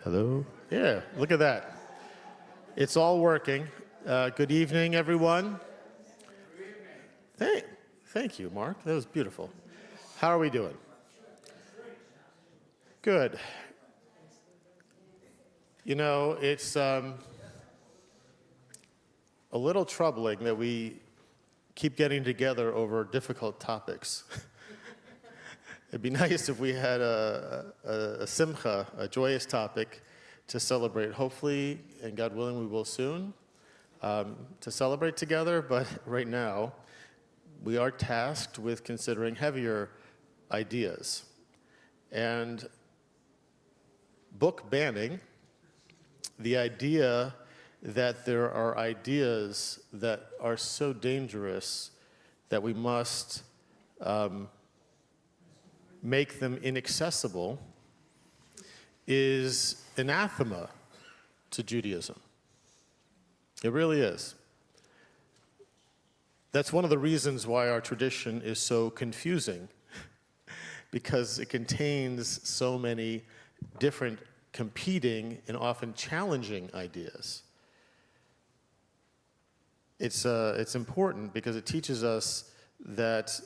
Hello? Yeah, look at that. It's all working. Good evening, everyone. Thank you, Mark. That was beautiful. How are we doing? Good. You know, it's a little troubling that we keep getting together over difficult topics. It'd be nice if we had a simcha, a joyous topic to celebrate. Hopefully, and God willing, we will soon, to celebrate together. But right now, we are tasked with considering heavier ideas. And book banning, the idea that there are ideas that are so dangerous that we must make them inaccessible, is anathema to Judaism. It really is. That's one of the reasons why our tradition is so confusing, because it contains so many different competing and often challenging ideas. It's important because it teaches us that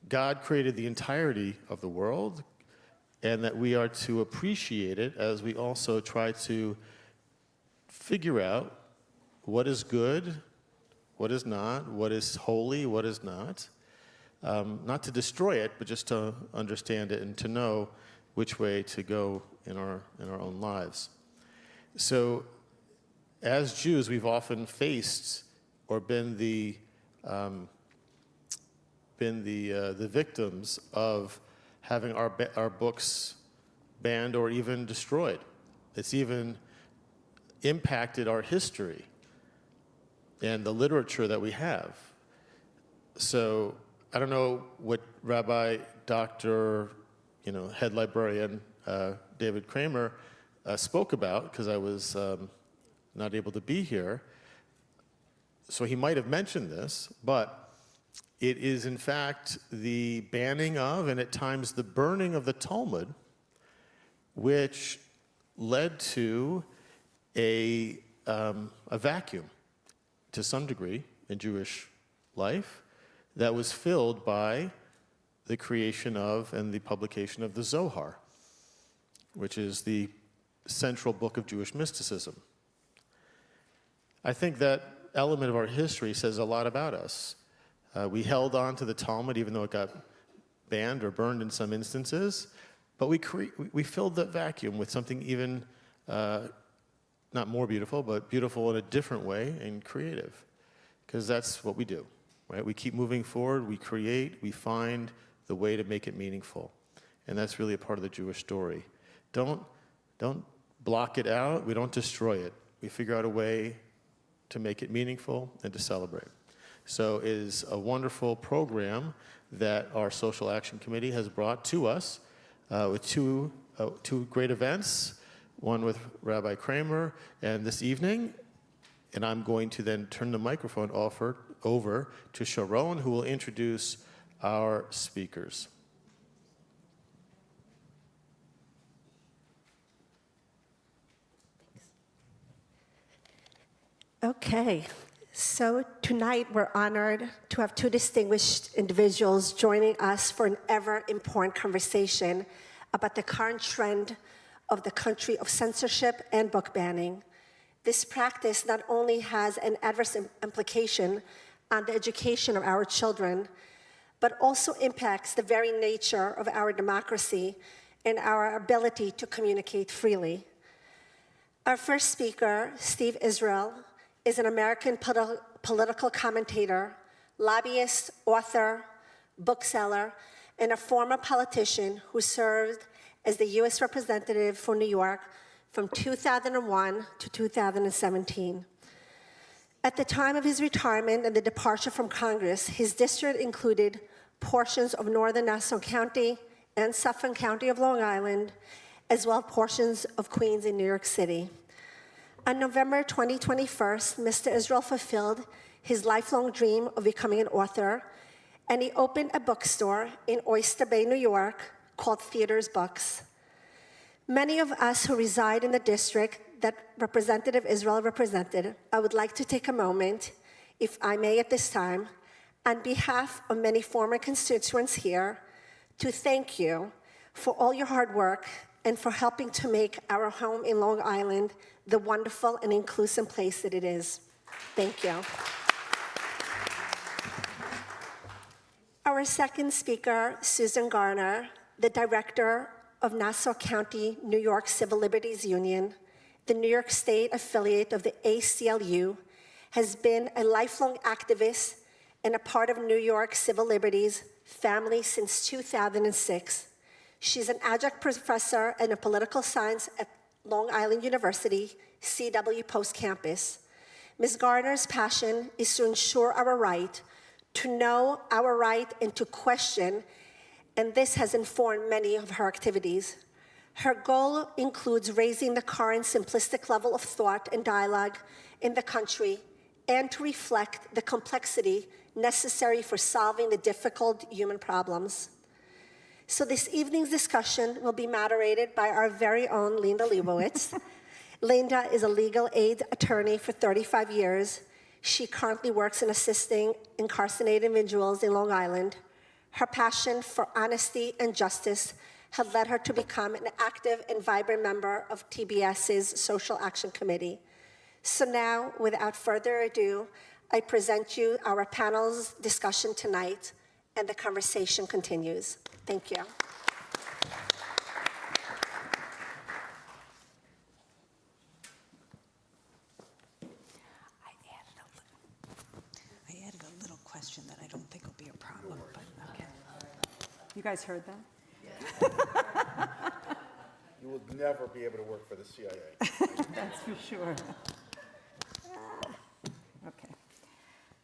God created the entirety of the world and that we are to appreciate it as we also try to figure out what is good, what is not, what is holy, what is not. Not to destroy it, but just to understand it and to know which way to go in our own lives. So, as Jews, we've often faced or been the victims of having our books banned or even destroyed. It's even impacted our history and the literature that we have. So I don't know what Rabbi Dr. Head Librarian David Kramer spoke about, because I was not able to be here. So he might have mentioned this, but it is in fact the banning of, and at times the burning of the Talmud, which led to a vacuum, to some degree, in Jewish life, that was filled by the creation of and the publication of the Zohar, which is the central book of Jewish mysticism. I think that element of our history says a lot about us. We held on to the Talmud even though it got banned or burned in some instances, but we filled that vacuum with something even not more beautiful, but beautiful in a different way and creative, because that's what we do, right? We keep moving forward, we create, we find the way to make it meaningful, and that's really a part of the Jewish story. Don't block it out, we don't destroy it. We figure out a way to make it meaningful and to celebrate. So it is a wonderful program that our Social Action Committee has brought to us with two great events, one with Rabbi Kramer and this evening, and I'm going to then turn the microphone over to Sharon, who will introduce our speakers. Okay, so tonight we're honored to have two distinguished individuals joining us for an ever important conversation about the current trend of the country of censorship and book banning. This practice not only has an adverse implication on the education of our children, but also impacts the very nature of our democracy and our ability to communicate freely. Our first speaker, Steve Israel, is an American political commentator, lobbyist, author, bookseller, and a former politician who served as the U.S. representative for New York from 2001 to 2017. At the time of his retirement and the departure from Congress, his district included portions of northern Nassau County and Suffolk County of Long Island, as well as portions of Queens and New York City. On November 2021, Mr. Israel fulfilled his lifelong dream of becoming an author, and he opened a bookstore in Oyster Bay, New York, called Theaters Books. Many of us who reside in the district that Representative Israel represented, I would like to take a moment, if I may at this time, on behalf of many former constituents here, to thank you for all your hard work and for helping to make our home in Long Island the wonderful and inclusive place that it is. Thank you. Our second speaker, Susan Garner, the director of Nassau County, New York Civil Liberties Union, the New York State affiliate of the ACLU, has been a lifelong activist and a part of New York Civil Liberties family since 2006. She's an adjunct professor in political science at Long Island University, CW Post Campus. Ms. Garner's passion is to ensure our right, to know our right and to question, and this has informed many of her activities. Her goal includes raising the current simplistic level of thought and dialogue in the country and to reflect the complexity necessary for solving the difficult human problems. So this evening's discussion will be moderated by our very own Linda Leibowitz. Linda is a legal aid attorney for 35 years. She currently works in assisting incarcerated individuals in Long Island. Her passion for honesty and justice had led her to become an active and vibrant member of TBS's Social Action Committee. So now, without further ado, I present you our panel's discussion tonight, and the conversation continues. Thank you. I added a little question that I don't think will be a problem, but okay. You guys heard that? You will never be able to work for the CIA. That's for sure. Okay.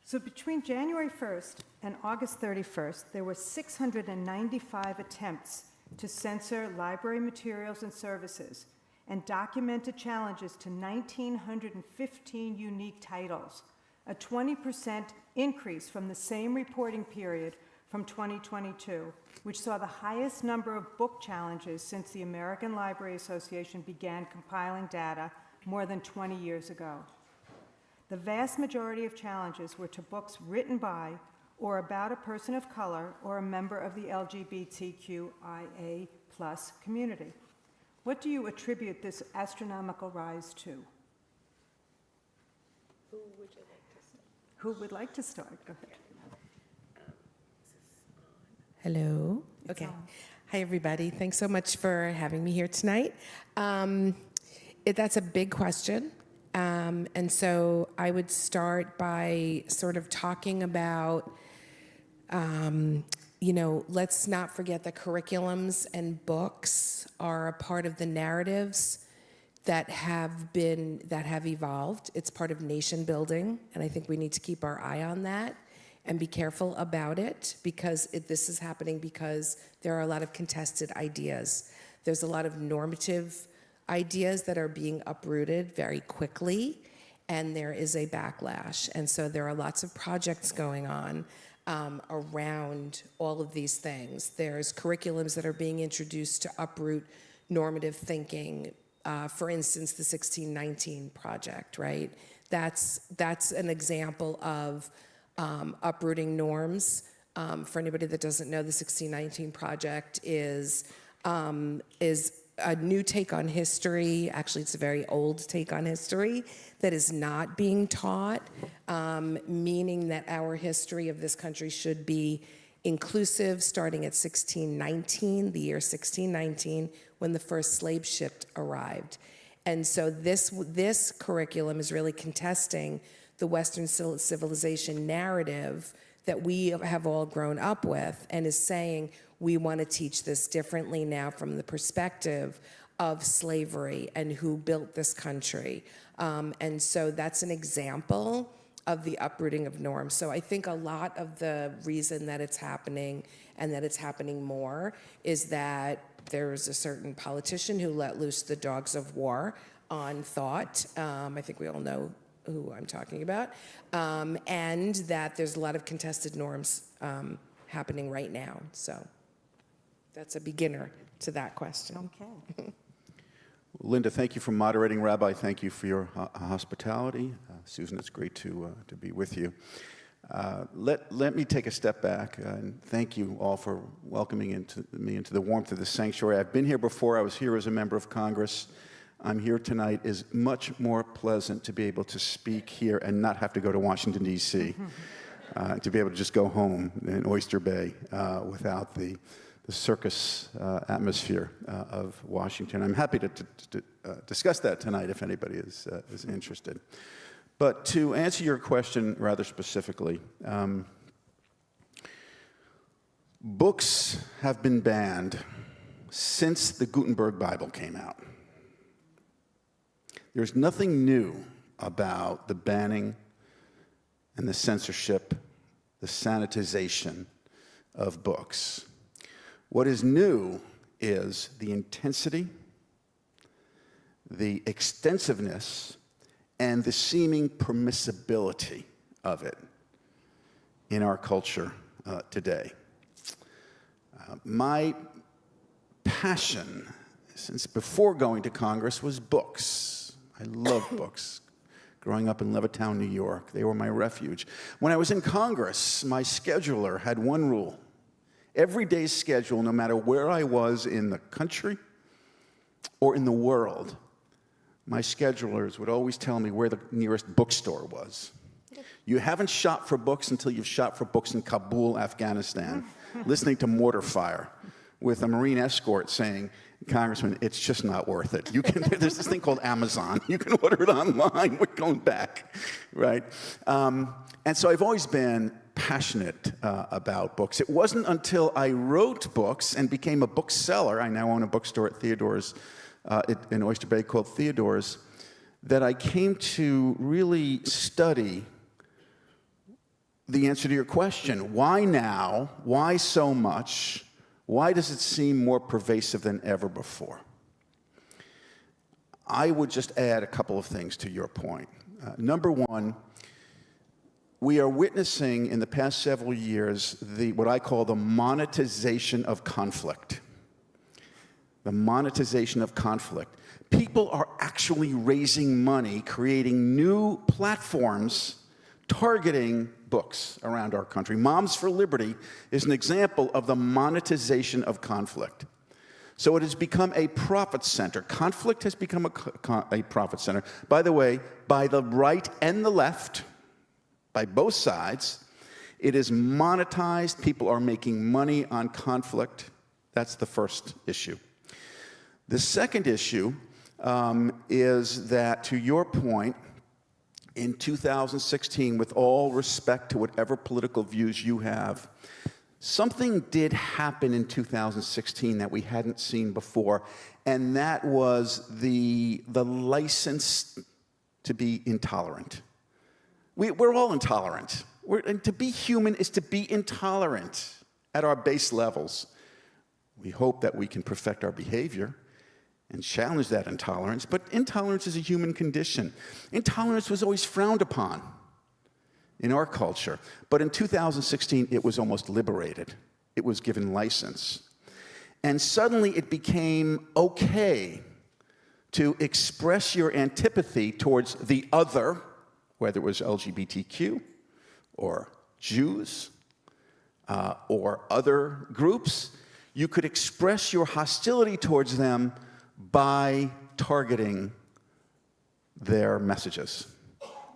So between January 1st and August 31st, there were 695 attempts to censor library materials and services and documented challenges to 1,915 unique titles, a 20% increase from the same reporting period from 2022, which saw the highest number of book challenges since the American Library Association began compiling data more than 20 years ago. The vast majority of challenges were to books written by or about a person of color or a member of the LGBTQIA+ community. What do you attribute this astronomical rise to? Who would like to start? Go ahead. Hello. Okay. Hi, everybody. Thanks so much for having me here tonight. That's a big question. And so I would start by sort of talking about, let's not forget that curriculums and books are a part of the narratives that have evolved. It's part of nation building, and I think we need to keep our eye on that and be careful about it, because this is happening because there are a lot of contested ideas. There's a lot of normative ideas that are being uprooted very quickly, and there is a backlash. And so there are lots of projects going on around all of these things. There's curriculums that are being introduced to uproot normative thinking. For instance, the 1619 project, right? That's an example of uprooting norms. For anybody that doesn't know, the 1619 project is a new take on history. Actually, it's a very old take on history that is not being taught, meaning that our history of this country should be inclusive, starting at 1619, the year 1619, when the first slave ship arrived. And so this curriculum is really contesting the Western civilization narrative that we have all grown up with, and is saying we want to teach this differently now from the perspective of slavery and who built this country. And so that's an example of the uprooting of norms. So I think a lot of the reason that it's happening, and that it's happening more, is that there's a certain politician who let loose the dogs of war on thought. I think we all know who I'm talking about, and that there's a lot of contested norms happening right now. So that's a beginner to that question. Okay. Linda, thank you for moderating. Rabbi, thank you for your hospitality. Susan, it's great to be with you. Let me take a step back and thank you all for welcoming me into the warmth of the sanctuary. I've been here before. I was here as a member of Congress. I'm here tonight. It is much more pleasant to be able to speak here and not have to go to Washington, D.C., to be able to just go home in Oyster Bay without the circus atmosphere of Washington. I'm happy to discuss that tonight if anybody is interested. But to answer your question rather specifically, books have been banned since the Gutenberg Bible came out. There's nothing new about the banning and the censorship, the sanitization of books. What is new is the intensity, the extensiveness, and the seeming permissibility of it in our culture today. My passion since before going to Congress was books. I love books. Growing up in Levittown, New York, they were my refuge. When I was in Congress, my scheduler had one rule. Every day's schedule, no matter where I was in the country or in the world, my schedulers would always tell me where the nearest bookstore was. You haven't shopped for books until you've shopped for books in Kabul, Afghanistan, listening to mortar fire with a Marine escort saying, Congressman, it's just not worth it. There's this thing called Amazon. You can order it online. We're going back, right? And so I've always been passionate about books. It wasn't until I wrote books and became a bookseller, I now own a bookstore at Theodore's in Oyster Bay called Theodore's, that I came to really study the answer to your question. Why now? Why so much? Why does it seem more pervasive than ever before? I would just add a couple of things to your point. Number one, we are witnessing in the past several years what I call the monetization of conflict. The monetization of conflict. People are actually raising money, creating new platforms targeting books around our country. Moms for Liberty is an example of the monetization of conflict. So it has become a profit center. Conflict has become a profit center. By the way, by the right and the left, by both sides, it is monetized. People are making money on conflict. That's the first issue. The second issue is that, to your point, in 2016, with all respect to whatever political views you have, something did happen in 2016 that we hadn't seen before, and that was the license to be intolerant. We're all intolerant. And to be human is to be intolerant at our base levels. We hope that we can perfect our behavior and challenge that intolerance, but intolerance is a human condition. Intolerance was always frowned upon in our culture, but in 2016, it was almost liberated. It was given license. And suddenly it became okay to express your antipathy towards the other, whether it was LGBTQ or Jews or other groups. You could express your hostility towards them by targeting their messages,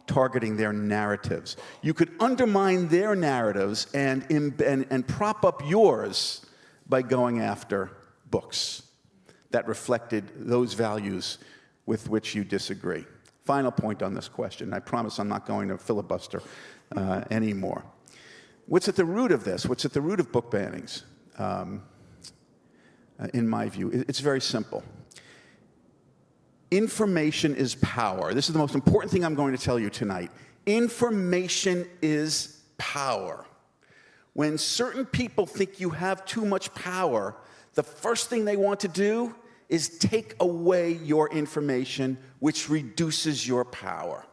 targeting their narratives. You could undermine their narratives and prop up yours by going after books that reflected those values with which you disagree. Final point on this question. I promise I'm not going to filibuster anymore. What's at the root of this? What's at the root of book bannings? In my view, it's very simple. Information is power. This is the most important thing I'm going to tell you tonight. Information is power. When certain people think you have too much power, the first thing they want to do is take away your information, which reduces your power.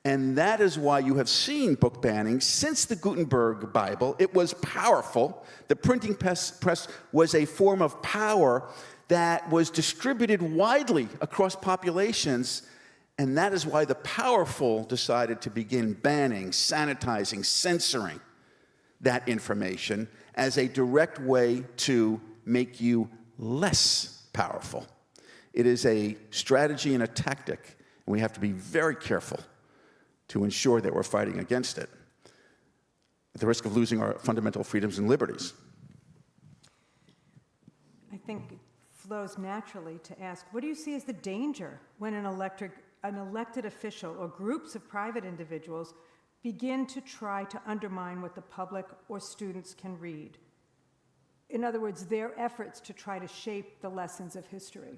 And that is why you have seen book banning since the Gutenberg Bible. It was powerful. The printing press was a form of power that was distributed widely across populations, and that is why the powerful decided to begin banning, sanitizing, censoring that information as a direct way to make you less powerful. It is a strategy and a tactic, and we have to be very careful to ensure that we're fighting against it, at the risk of losing our fundamental freedoms and liberties. I think it flows naturally to ask, what do you see as the danger when an elected official or groups of private individuals begin to try to undermine what the public or students can read? In other words, their efforts to try to shape the lessons of history.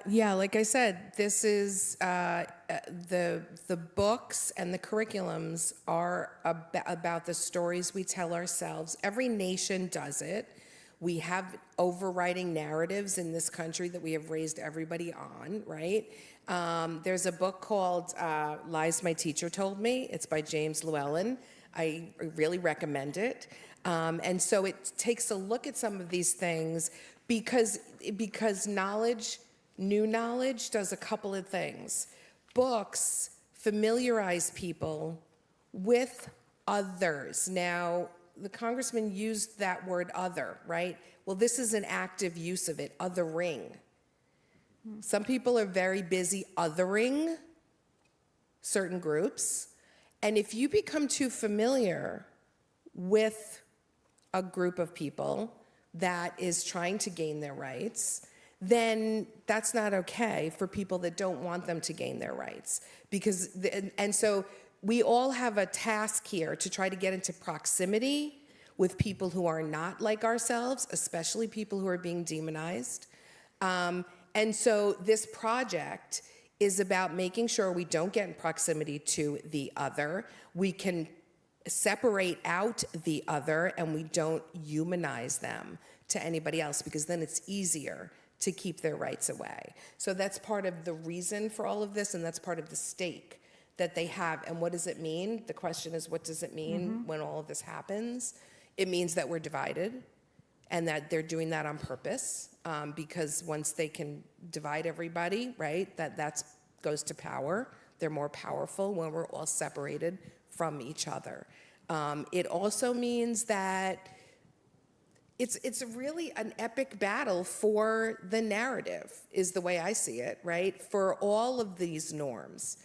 Yeah, like I said, this is the books and the curriculums are about the stories we tell ourselves. Every nation does it. We have overriding narratives in this country that we have raised everybody on, right? There's a book called Lies My Teacher Told Me. It's by James Llewellyn. I really recommend it. And so it takes a look at some of these things because new knowledge does a couple of things. Books familiarize people with others. Now, the congressman used that word other, right? Well, this is an active use of it, othering. Some people are very busy othering certain groups. And if you become too familiar with a group of people that is trying to gain their rights, then that's not okay for people that don't want them to gain their rights. And so we all have a task here to try to get into proximity with people who are not like ourselves, especially people who are being demonized. And so this project is about making sure we don't get in proximity to the other. We can separate out the other and we don't humanize them to anybody else, because then it's easier to keep their rights away. So that's part of the reason for all of this, and that's part of the stake that they have. And what does it mean? The question is, what does it mean when all of this happens? It means that we're divided, and that they're doing that on purpose, because once they can divide everybody, right, that goes to power. They're more powerful when we're all separated from each other. It also means that it's really an epic battle for the narrative, is the way I see it, right? For all of these norms.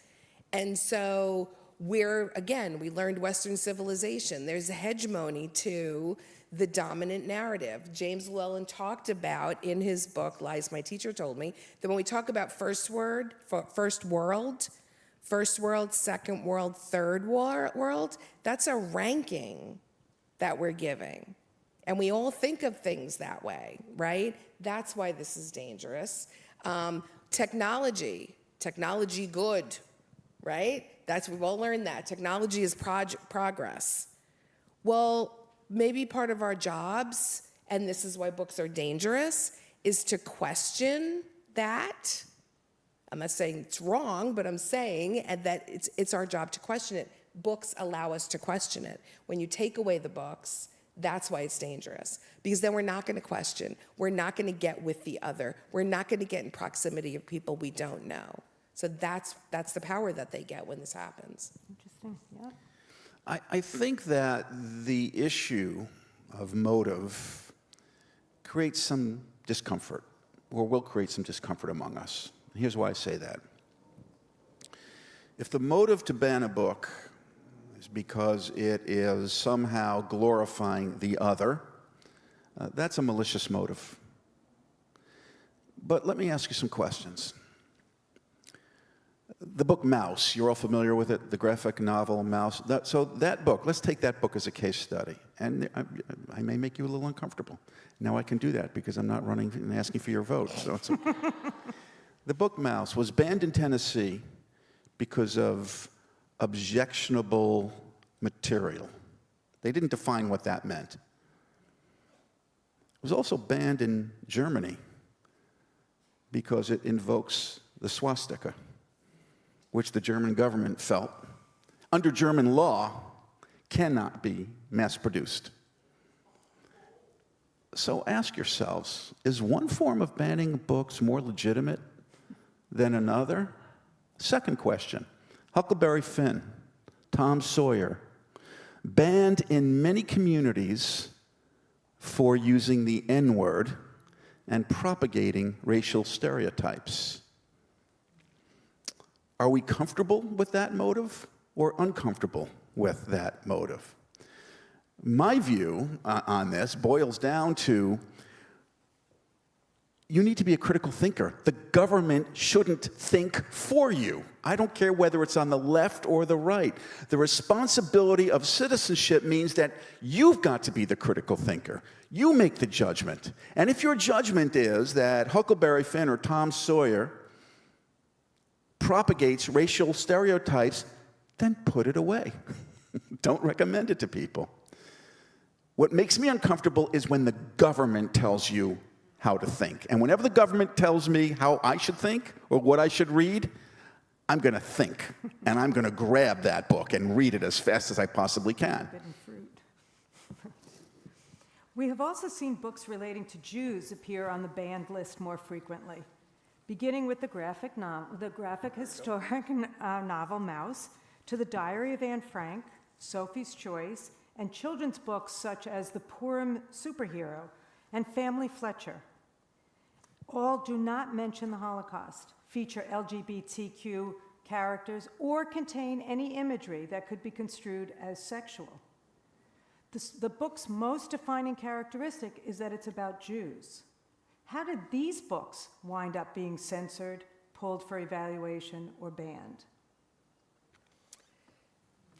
And so we learned Western civilization. There's a hegemony to the dominant narrative. James Llewellyn talked about in his book, Lies My Teacher Told Me, that when we talk about first world, second world, third world, that's a ranking that we're giving. And we all think of things that way, right? That's why this is dangerous. Technology good, right? We've all learned that. Technology is progress. Well, maybe part of our jobs, and this is why books are dangerous, is to question that. I'm not saying it's wrong, but I'm saying that it's our job to question it. Books allow us to question it. When you take away the books, that's why it's dangerous, because then we're not going to question. We're not going to get with the other. We're not going to get in proximity of people we don't know. So that's the power that they get when this happens. Interesting, yeah. I think that the issue of motive creates some discomfort, or will create some discomfort among us. And here's why I say that. If the motive to ban a book is because it is somehow glorifying the other, that's a malicious motive. But let me ask you some questions. The book Mouse, you're all familiar with it, the graphic novel Mouse. So that book, let's take that book as a case study. And I may make you a little uncomfortable. Now I can do that because I'm not running and asking for your vote. So it's okay. The book Mouse was banned in Tennessee because of objectionable material. They didn't define what that meant. It was also banned in Germany because it invokes the swastika, which the German government felt, under German law, cannot be mass-produced. So ask yourselves, is one form of banning books more legitimate than another? Second question, Huckleberry Finn, Tom Sawyer, banned in many communities for using the N-word and propagating racial stereotypes. Are we comfortable with that motive or uncomfortable with that motive? My view on this boils down to you need to be a critical thinker. The government shouldn't think for you. I don't care whether it's on the left or the right. The responsibility of citizenship means that you've got to be the critical thinker. You make the judgment. And if your judgment is that Huckleberry Finn or Tom Sawyer propagates racial stereotypes, then put it away. Don't recommend it to people. What makes me uncomfortable is when the government tells you how to think. And whenever the government tells me how I should think or what I should read, I'm going to think. And I'm going to grab that book and read it as fast as I possibly can. Forbidden fruit. We have also seen books relating to Jews appear on the banned list more frequently, beginning with the graphic historic novel Mouse, to the Diary of Anne Frank, Sophie's Choice, and children's books such as The Purim Superhero and Family Fletcher. All do not mention the Holocaust, feature LGBTQ characters, or contain any imagery that could be construed as sexual. The book's most defining characteristic is that it's about Jews. How did these books wind up being censored, pulled for evaluation, or banned?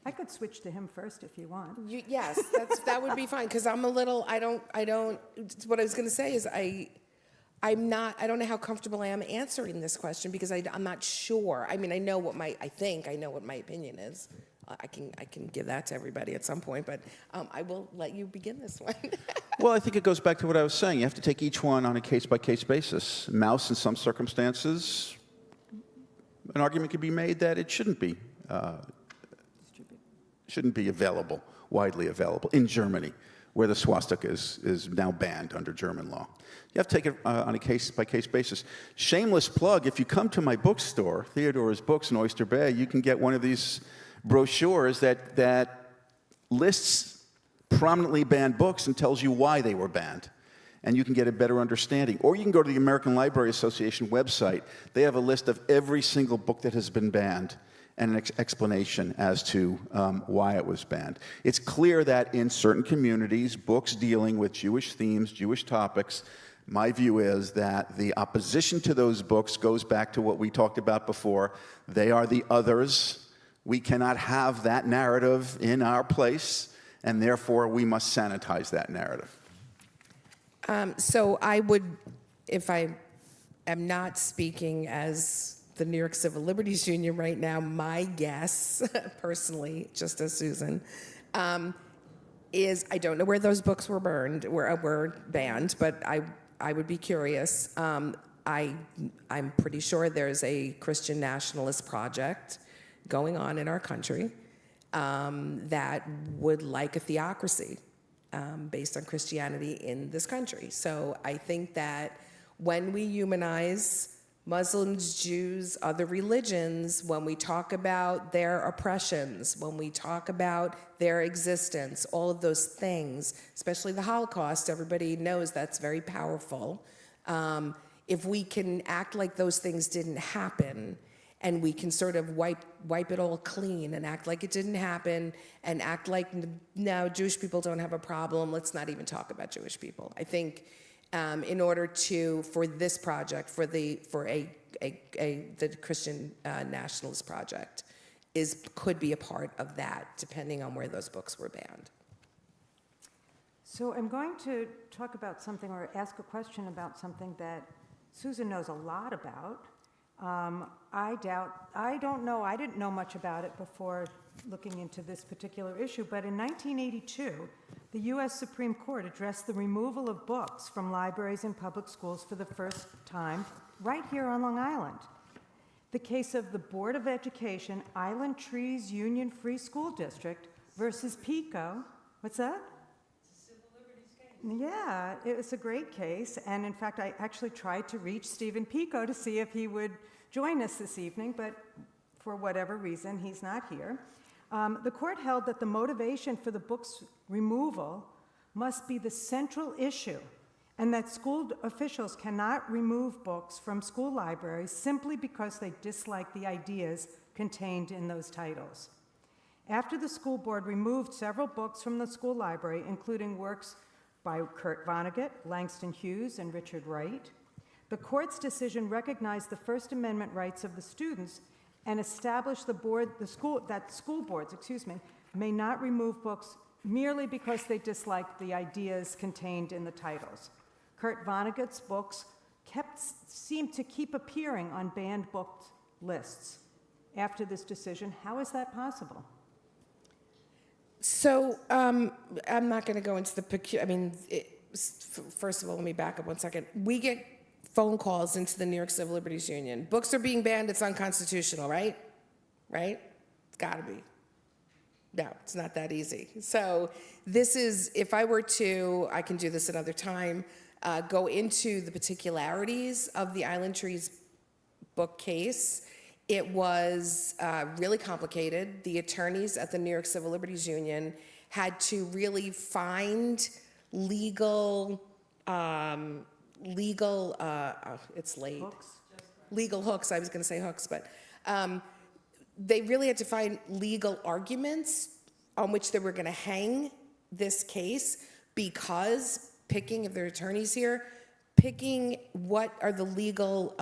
I could switch to him first if you want. Yes, that would be fine, because I'm a little, what I was going to say is I don't know how comfortable I am answering this question, because I'm not sure. I mean, I know what my opinion is. I can give that to everybody at some point, but I will let you begin this one. Well, I think it goes back to what I was saying. You have to take each one on a case-by-case basis. Mouse, in some circumstances, an argument could be made that it shouldn't be available, widely available, in Germany, where the swastika is now banned under German law. You have to take it on a case-by-case basis. Shameless plug, if you come to my bookstore, Theodore's Books in Oyster Bay, you can get one of these brochures that lists prominently banned books and tells you why they were banned. And you can get a better understanding. Or you can go to the American Library Association website. They have a list of every single book that has been banned and an explanation as to why it was banned. It's clear that in certain communities, books dealing with Jewish themes, Jewish topics, my view is that the opposition to those books goes back to what we talked about before. They are the others. We cannot have that narrative in our place, and therefore we must sanitize that narrative. So I would, if I am not speaking as the New York Civil Liberties Union right now, my guess, personally, just as Susan, is I don't know where those books were banned, but I would be curious. I'm pretty sure there's a Christian nationalist project going on in our country that would like a theocracy based on Christianity in this country. So I think that when we humanize Muslims, Jews, other religions, when we talk about their oppressions, when we talk about their existence, all of those things, especially the Holocaust, everybody knows that's very powerful. If we can act like those things didn't happen, and we can sort of wipe it all clean and act like it didn't happen and act like, no, Jewish people don't have a problem, let's not even talk about Jewish people. I think in order for this project, for the Christian nationalist project, could be a part of that, depending on where those books were banned. So I'm going to talk about something, or ask a question about something that Susan knows a lot about. I didn't know much about it before looking into this particular issue, but in 1982, the U.S. Supreme Court addressed the removal of books from libraries and public schools for the first time right here on Long Island. The case of the Board of Education Island Trees Union Free School District versus PICO. What's that? It's a civil liberties case. Yeah, it was a great case, and in fact, I actually tried to reach Stephen Pico to see if he would join us this evening, but for whatever reason, he's not here. The court held that the motivation for the book's removal must be the central issue, and that school officials cannot remove books from school libraries simply because they dislike the ideas contained in those titles. After the school board removed several books from the school library, including works by Kurt Vonnegut, Langston Hughes, and Richard Wright, the court's decision recognized the First Amendment rights of the students and established that school boards may not remove books merely because they dislike the ideas contained in the titles. Kurt Vonnegut's books seemed to keep appearing on banned book lists. After this decision, how is that possible? So I'm not going to go into the first of all, let me back up 1 second. We get phone calls into the New York Civil Liberties Union. Books are being banned. It's unconstitutional, right? Right? It's got to be. No, it's not that easy. So this is, if I were to, I can do this another time, go into the particularities of the Island Trees book case. It was really complicated. The attorneys at the New York Civil Liberties Union had to really find legal, it's late. Books? Legal hooks, I was going to say hooks, but they really had to find legal arguments on which they were going to hang this case because picking, if there are attorneys here, picking what are the legal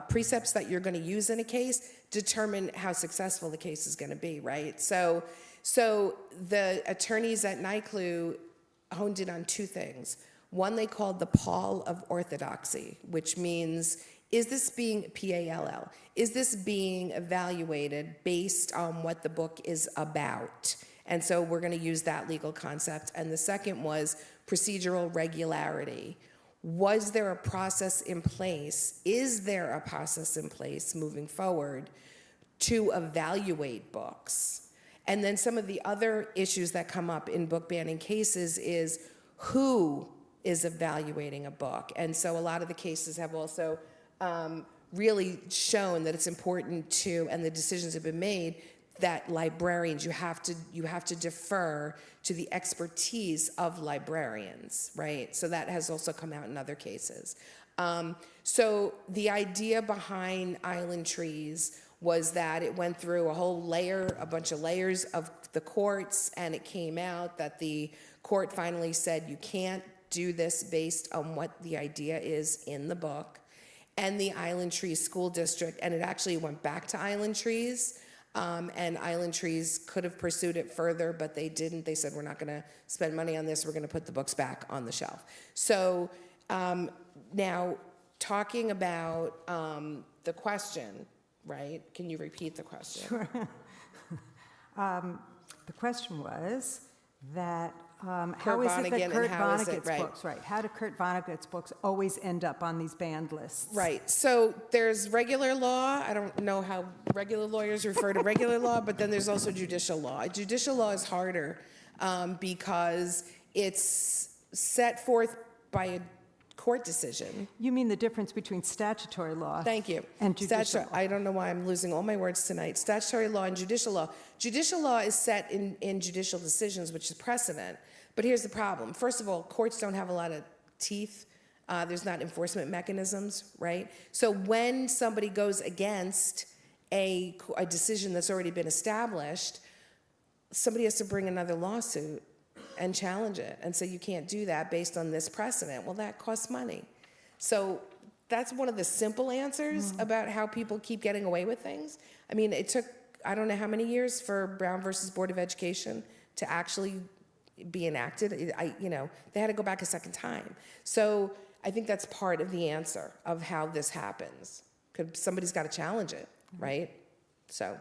precepts that you're going to use in a case determine how successful the case is going to be, right? So the attorneys at NYCLU honed in on two things. One they called the pall of orthodoxy, which means, is this being, P-A-L-L, is this being evaluated based on what the book is about? And so we're going to use that legal concept. And the second was procedural regularity. Was there a process in place? Is there a process in place moving forward to evaluate books? And then some of the other issues that come up in book banning cases is who is evaluating a book. And so a lot of the cases have also really shown that it's important to, and the decisions have been made, that librarians, you have to defer to the expertise of librarians, right? So that has also come out in other cases. So the idea behind Island Trees was that it went through a bunch of layers of the courts, and it came out that the court finally said you can't do this based on what the idea is in the book. And the Island Trees School District, and it actually went back to Island Trees, and Island Trees could have pursued it further, but they didn't. They said, we're not going to spend money on this. We're going to put the books back on the shelf. So now talking about the question, right? Can you repeat the question? Sure. The question was that how is it that Kurt Vonnegut's books, right? How do Kurt Vonnegut's books always end up on these banned lists? Right. So there's regular law. I don't know how regular lawyers refer to regular law, but then there's also judicial law. Judicial law is harder because it's set forth by a court decision. You mean the difference between statutory law? Thank you. And judicial law. I don't know why I'm losing all my words tonight. Statutory law and judicial law. Judicial law is set in judicial decisions, which is precedent. But here's the problem. First of all, courts don't have a lot of teeth. There's not enforcement mechanisms, right? So when somebody goes against a decision that's already been established, somebody has to bring another lawsuit and challenge it and say, you can't do that based on this precedent. Well, that costs money. So that's one of the simple answers about how people keep getting away with things. I mean, it took, I don't know how many years for Brown versus Board of Education to actually be enacted. They had to go back a second time. So I think that's part of the answer of how this happens. Because somebody's got to challenge it, right? So.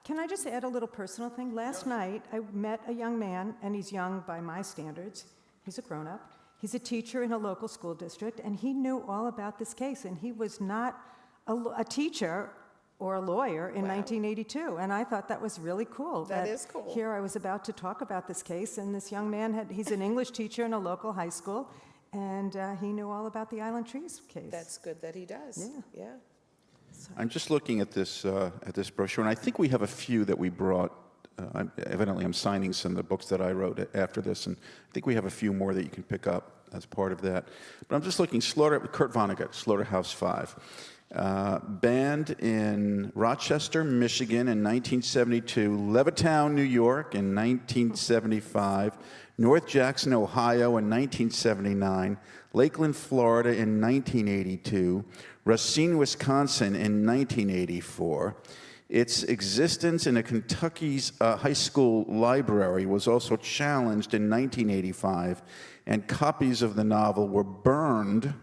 Can I just add a little personal thing? Last night, I met a young man, and he's young by my standards. He's a grown-up. He's a teacher in a local school district, and he knew all about this case, and he was not a teacher or a lawyer in 1982. And I thought that was really cool. That is cool. Here I was about to talk about this case, and this young man, he's an English teacher in a local high school, and he knew all about the Island Trees case. That's good that he does. Yeah. Yeah. I'm just looking at this brochure, and I think we have a few that we brought. Evidently, I'm signing some of the books that I wrote after this, and I think we have a few more that you can pick up as part of that. But I'm just looking, Kurt Vonnegut, Slaughterhouse 5. Banned in Rochester, Michigan in 1972, Levittown, New York in 1975, North Jackson, Ohio in 1979, Lakeland, Florida in 1982, Racine, Wisconsin in 1984. Its existence in a Kentucky's high school library was also challenged in 1985, and copies of the novel were burned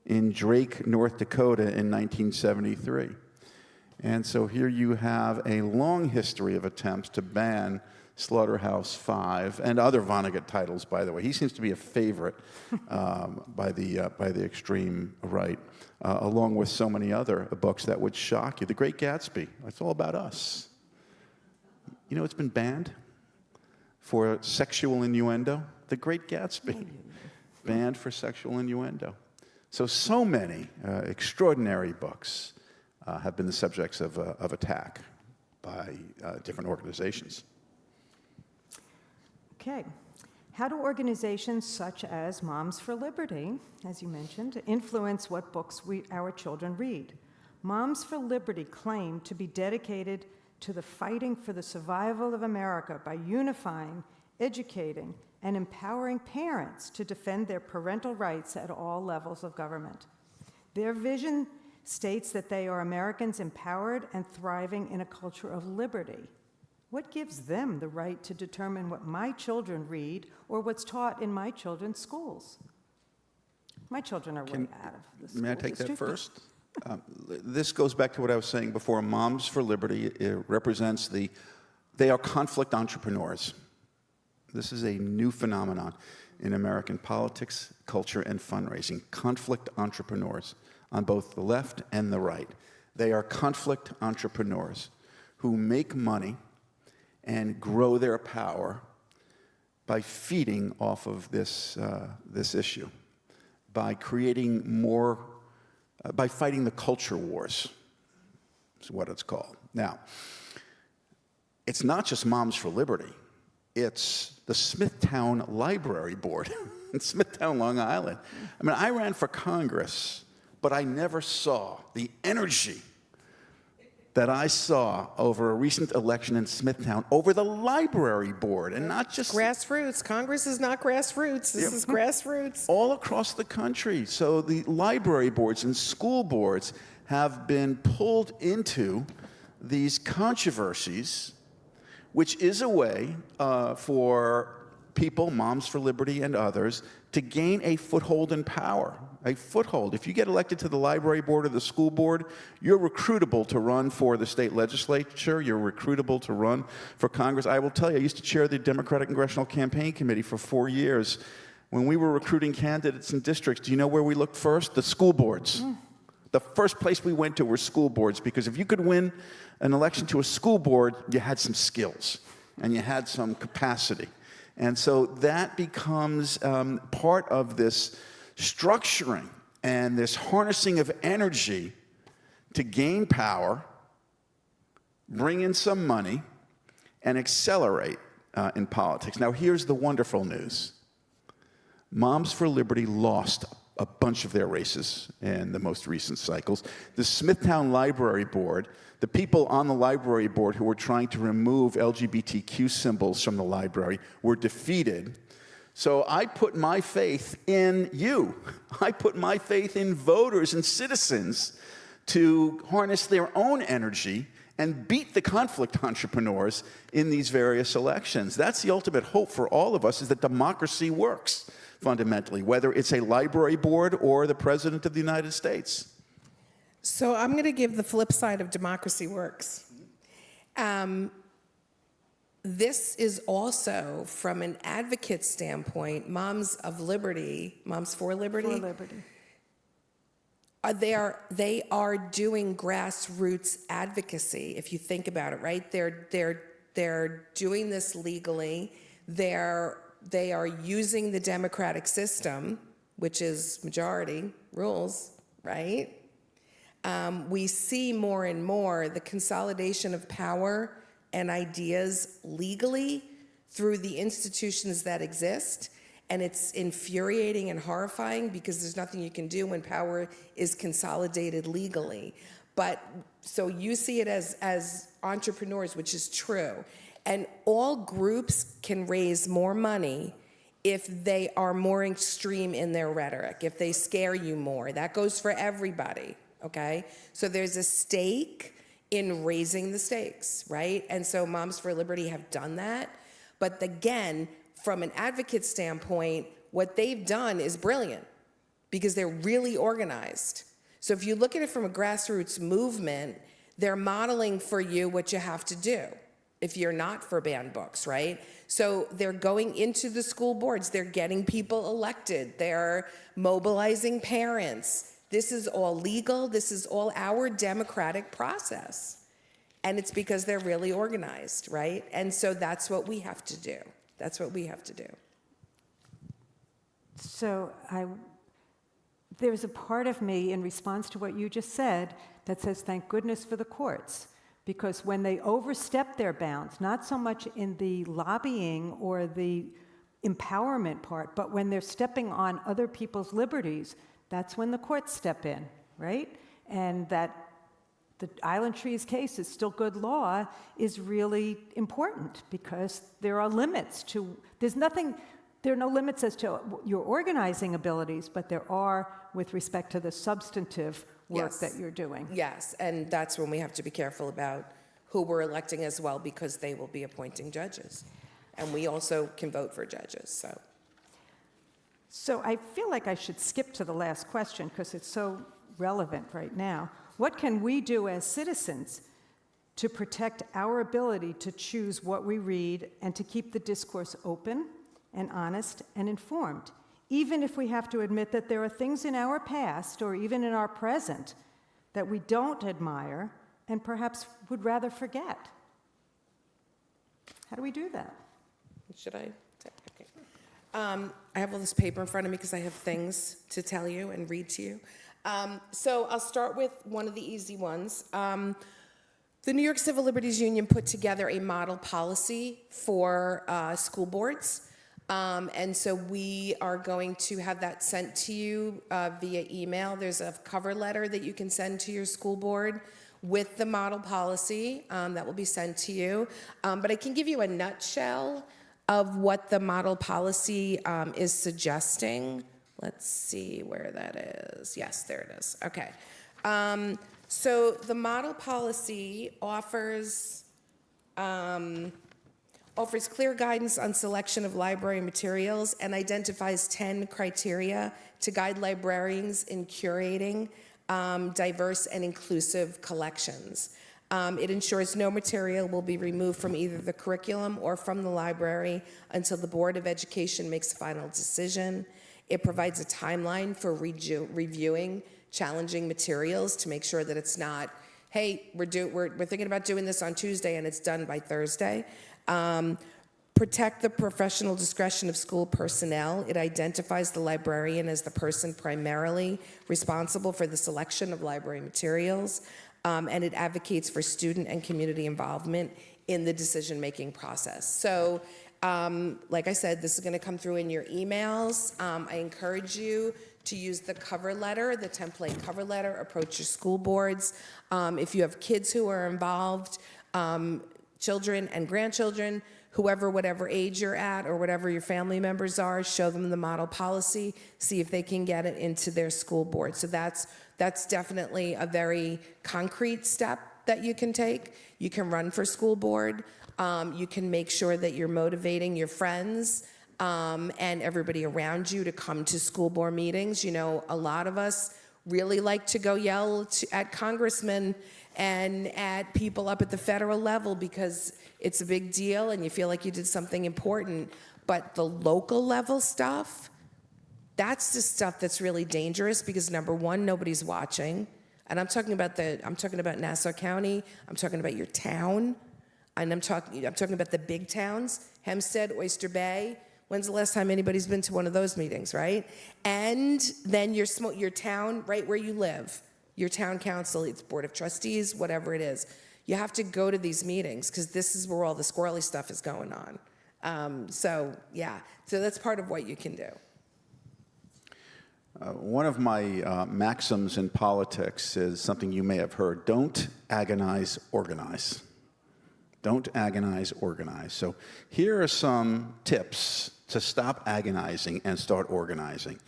in Drake, North Dakota in 1973. And so here you have a long history of attempts to ban Slaughterhouse 5 and other Vonnegut titles, by the way. He seems to be a favorite by the extreme right, along with so many other books that would shock you. The Great Gatsby, it's all about us. You know it's been banned for sexual innuendo? The Great Gatsby, banned for sexual innuendo. So many extraordinary books have been the subjects of attack by different organizations. Okay. How do organizations such as Moms for Liberty, as you mentioned, influence what books our children read? Moms for Liberty claim to be dedicated to the fighting for the survival of America by unifying, educating, and empowering parents to defend their parental rights at all levels of government. Their vision states that they are Americans empowered and thriving in a culture of liberty. What gives them the right to determine what my children read or what's taught in my children's schools? My children are way out of the school May I take that district. first? This goes back to what I was saying before. Moms for Liberty represents they are conflict entrepreneurs. This is a new phenomenon in American politics, culture, and fundraising. Conflict entrepreneurs on both the left and the right. They are conflict entrepreneurs who make money and grow their power by feeding off of this issue, by creating more, by fighting the culture wars, is what it's called. Now, it's not just Moms for Liberty. It's the Smithtown Library Board in Smithtown, Long Island. I mean, I ran for Congress, but I never saw the energy that I saw over a recent election in Smithtown over the library board, and not just Grassroots. Congress is not grassroots. This is grassroots. all across the country. So the library boards and school boards have been pulled into these controversies, which is a way for people, Moms for Liberty and others, to gain a foothold in power. A foothold. If you get elected to the library board or the school board, you're recruitable to run for the state legislature. You're recruitable to run for Congress. I will tell you, I used to chair the Democratic Congressional Campaign Committee for 4 years. When we were recruiting candidates in districts, do you know where we looked first? The school boards. The first place we went to were school boards, because if you could win an election to a school board, you had some skills and you had some capacity. And so that becomes part of this structuring and this harnessing of energy to gain power, bring in some money, and accelerate in politics. Now, here's the wonderful news. Moms for Liberty lost a bunch of their races in the most recent cycles. The Smithtown Library Board, the people on the library board who were trying to remove LGBTQ symbols from the library, were defeated. So I put my faith in you. I put my faith in voters and citizens to harness their own energy and beat the conflict entrepreneurs in these various elections. That's the ultimate hope for all of us, is that democracy works fundamentally, whether it's a library board or the President of the United States. So I'm going to give the flip side of democracy works. This is also, from an advocate standpoint, Moms for Liberty, They are doing grassroots advocacy. If you think about it, right? They're doing this legally. They are using the democratic system, which is majority rules, right? We see more and more the consolidation of power and ideas legally through the institutions that exist. And it's infuriating and horrifying because there's nothing you can do when power is consolidated legally. But so you see it as entrepreneurs, which is true. And all groups can raise more money if they are more extreme in their rhetoric, if they scare you more. That goes for everybody, okay? So there's a stake in raising the stakes, right? And so Moms for Liberty have done that. But again, from an advocate standpoint, what they've done is brilliant because they're really organized. So if you look at it from a grassroots movement, they're modeling for you what you have to do if you're not for banned books, right? So they're going into the school boards, they're getting people elected, they're mobilizing parents. This is all legal, this is all our democratic process. And it's because they're really organized, right? And so that's what we have to do. That's what we have to do. So there's a part of me in response to what you just said that says, thank goodness for the courts. Because when they overstep their bounds, not so much in the lobbying or the empowerment part, but when they're stepping on other people's liberties, that's when the courts step in, right? And that the Island Trees case is still good law is really important because there are limits to, there are no limits as to your organizing abilities, but there are with respect to the substantive work Yes. that you're doing. Yes, and that's when we have to be careful about who we're electing as well because they will be appointing judges. And we also can vote for judges, so. So I feel like I should skip to the last question because it's so relevant right now. What can we do as citizens to protect our ability to choose what we read and to keep the discourse open and honest and informed, even if we have to admit that there are things in our past or even in our present that we don't admire and perhaps would rather forget? How do we do that? Should I? Okay. I have all this paper in front of me because I have things to tell you and read to you. So I'll start with one of the easy ones. The New York Civil Liberties Union put together a model policy for school boards. And so we are going to have that sent to you via email. There's a cover letter that you can send to your school board with the model policy that will be sent to you. But I can give you a nutshell of what the model policy is suggesting. Let's see where that is. Yes, there it is. Okay. So the model policy offers clear guidance on selection of library materials and identifies 10 criteria to guide librarians in curating diverse and inclusive collections. It ensures no material will be removed from either the curriculum or from the library until the Board of Education makes a final decision. It provides a timeline for reviewing challenging materials to make sure that it's not, hey, we're thinking about doing this on Tuesday and it's done by Thursday. Protect the professional discretion of school personnel. It identifies the librarian as the person primarily responsible for the selection of library materials, and it advocates for student and community involvement in the decision-making process. So, like I said, this is going to come through in your emails. I encourage you to use the cover letter, the template cover letter, approach your school boards. If you have kids who are involved, children and grandchildren, whoever, whatever age you're at or whatever your family members are, show them the model policy, see if they can get it into their school board. So that's definitely a very concrete step that you can take. You can run for school board. You can make sure that you're motivating your friends and everybody around you to come to school board meetings. You know, a lot of us really like to go yell at congressmen and at people up at the federal level because it's a big deal and you feel like you did something important. But the local level stuff, That's the stuff that's really dangerous because number one, nobody's watching. And I'm talking about Nassau County, I'm talking about your town, and I'm talking about the big towns, Hempstead, Oyster Bay. When's the last time anybody's been to one of those meetings, right? And then your town, right where you live, your town council, it's board of trustees, whatever it is. You have to go to these meetings because this is where all the squirrely stuff is going on. So that's part of what you can do. One of my maxims in politics is something you may have heard: don't agonize, organize. Don't agonize, organize. So here are some tips to stop agonizing and start organizing.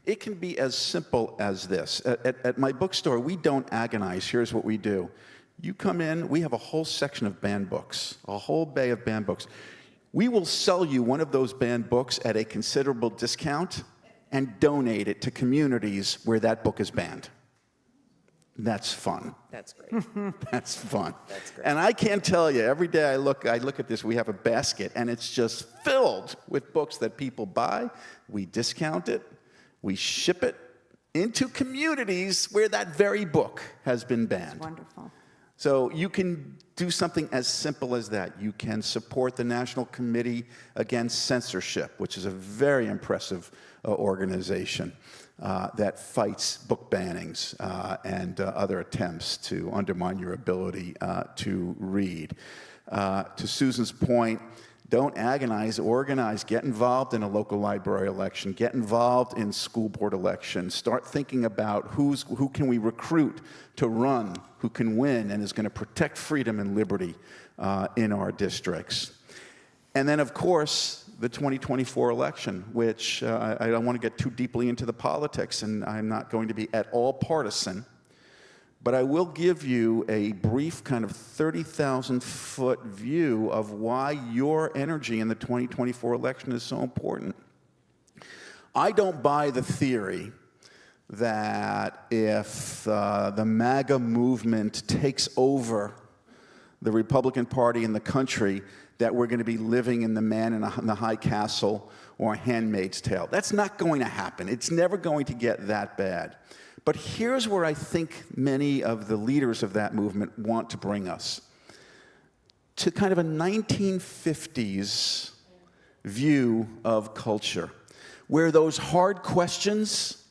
It can be as simple as this. At my bookstore, we don't agonize. Here's what we do. You come in, we have a whole section of banned books, a whole bay of banned books. We will sell you one of those banned books at a considerable discount and donate it to communities where that book is banned. That's fun. That's great. That's fun. That's great. And I can't tell you, every day I look at this, we have a basket, and it's just filled with books that people buy. We discount it. We ship it into communities where that very book has been banned. Wonderful. So you can do something as simple as that. You can support the National Committee Against Censorship, which is a very impressive organization that fights book bannings and other attempts to undermine your ability to read. To Susan's point, don't agonize, organize. Get involved in a local library election. Get involved in school board elections. Start thinking about who can we recruit to run, who can win, and is going to protect freedom and liberty in our districts. And then, of course, the 2024 election, which I don't want to get too deeply into the politics, and I'm not going to be at all partisan. But I will give you a brief kind of 30,000-foot view of why your energy in the 2024 election is so important. I don't buy the theory that if the MAGA movement takes over the Republican Party in the country, that we're going to be living in the Man in the High Castle or a Handmaid's Tale. That's not going to happen. It's never going to get that bad. But here's where I think many of the leaders of that movement want to bring us. To kind of a 1950s view of culture, where those hard questions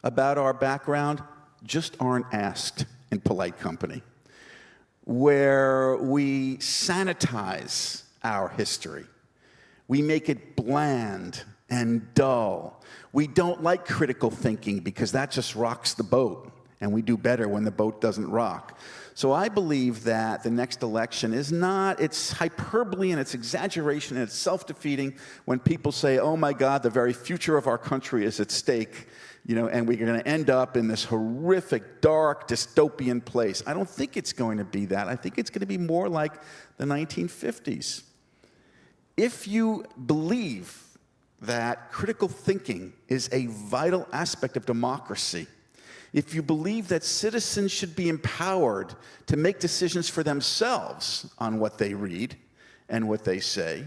about our background just aren't asked in polite company, where we sanitize our history. We make it bland and dull. We don't like critical thinking because that just rocks the boat, and we do better when the boat doesn't rock. So I believe that the next election is not, it's hyperbole and it's exaggeration and it's self-defeating when people say, oh my God, the very future of our country is at stake, and we're going to end up in this horrific, dark, dystopian place. I don't think it's going to be that. I think it's going to be more like the 1950s. If you believe that critical thinking is a vital aspect of democracy, if you believe that citizens should be empowered to make decisions for themselves on what they read and what they say,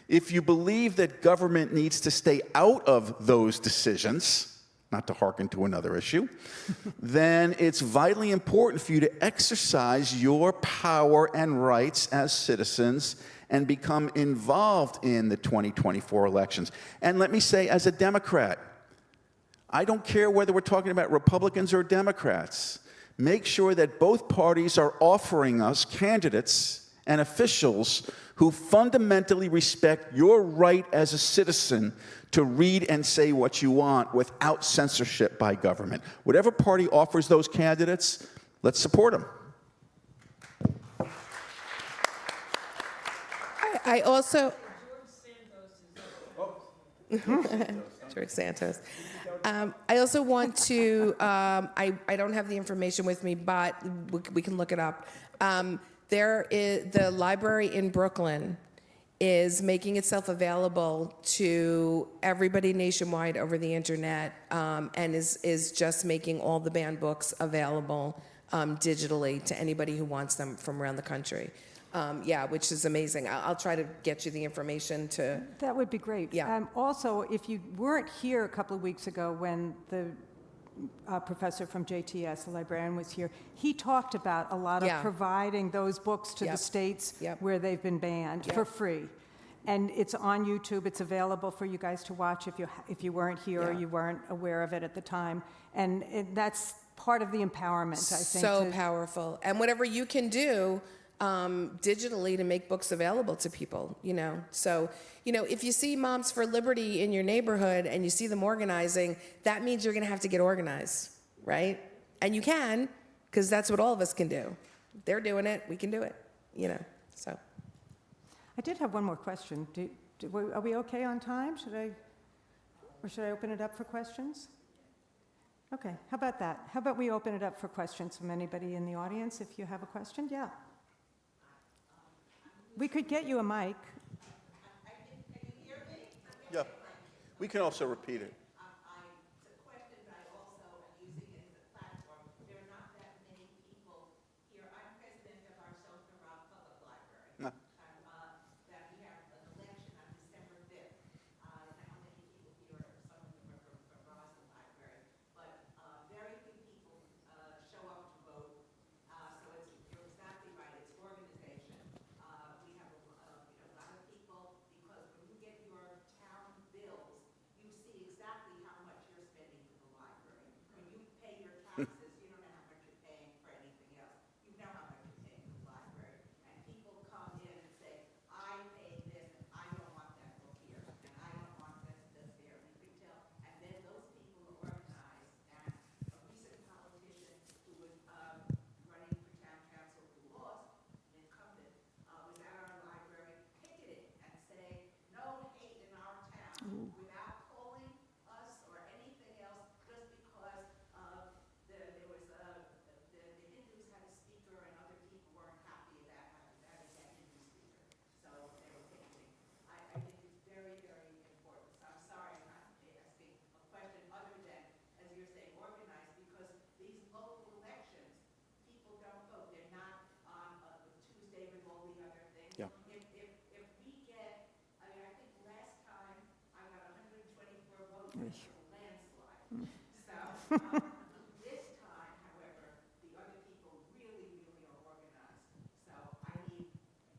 if you believe that government needs to stay out of those decisions, not to hearken to another issue, then it's vitally important for you to exercise your power and rights as citizens and become involved in the 2024 elections. And let me say, as a Democrat, I don't care whether we're talking about Republicans or Democrats. Make sure that both parties are offering us candidates and officials who fundamentally respect your right as a citizen to read and say what you want without censorship by government. Whatever party offers those candidates, let's support them. I also... George Santos. I also want to, I don't have the information with me, but we can look it up. The library in Brooklyn is making itself available to everybody nationwide over the internet, and is just making all the banned books available digitally to anybody who wants them from around the country. Yeah, which is amazing. I'll try to get you the information to, That would be great. Yeah. Also, if you weren't here a couple of weeks ago when the professor from JTS, the librarian, was here, he talked about a lot of Yeah. providing those books to the Yep. states Yep. where they've been banned for Yep. free. And it's on YouTube. It's available for you guys to watch if you weren't here or Yeah. you weren't aware of it at the time. And that's part of the empowerment, I think. so powerful. And whatever you can do digitally to make books available to people, you know. So, you know, if you see Moms for Liberty in your neighborhood and you see them organizing, that means you're going to have to get organized, right? And you can, because that's what all of us can do. They're doing it, we can do it, you know, so. I did have one more question. Are we okay on time? Should I open it up for questions? Okay, how about that? How about we open it up for questions from anybody in the audience if you have a question? Yeah. We could get you a mic. Yeah. We can also repeat it. It's a question, but I also am using it as a platform. There are not that many people here. I'm president of our Sophia Robb Public Library. No. That we have an election on December 5th. How many people here, some of them are from Roslyn Library, but very few people show up to vote. So you're exactly right. It's organization. We have a lot of people, because when you get your town bills, you see exactly how much you're spending for the library. When you pay your taxes, you don't know how much you're paying for anything else. You know how much you're paying for the library. And people come in and say, I paid this, and I don't want that book here, and I don't want this there. You can tell. And then those people organize. And a recent politician who was running for town council who lost, an incumbent, was at our library picketing and saying, no hate in our town, without calling us or anything else, just because there was the Hindus had a speaker and other people weren't happy about having that Hindu speaker. So they were picketing. I think it's very, very important. So I'm sorry I'm not asking a question other than, as you're saying, organized, because these local elections, people don't vote. They're not on a Tuesday with all the other things. Yeah. If we get, I mean, I think last time I got 124 votes, which was a landslide. So this time, however, the other people really, really are organized. So I need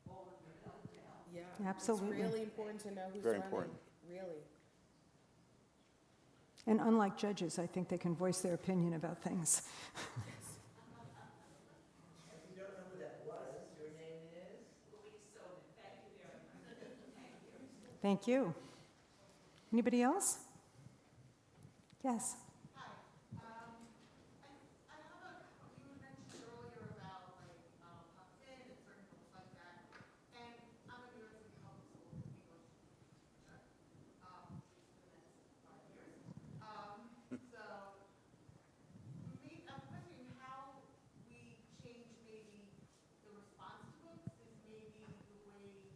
all of your help to help. Yeah. Absolutely. It's really important to know who's Very running. important. Really. And unlike judges, I think they can voice their opinion about things. Thank you. Anybody else? Yes. Hi. I have you mentioned earlier about like Puffin and certain books like that. And I'm a New York City public school English teacher, for the next 5 years. So I'm questioning how we change maybe the response to books is maybe the way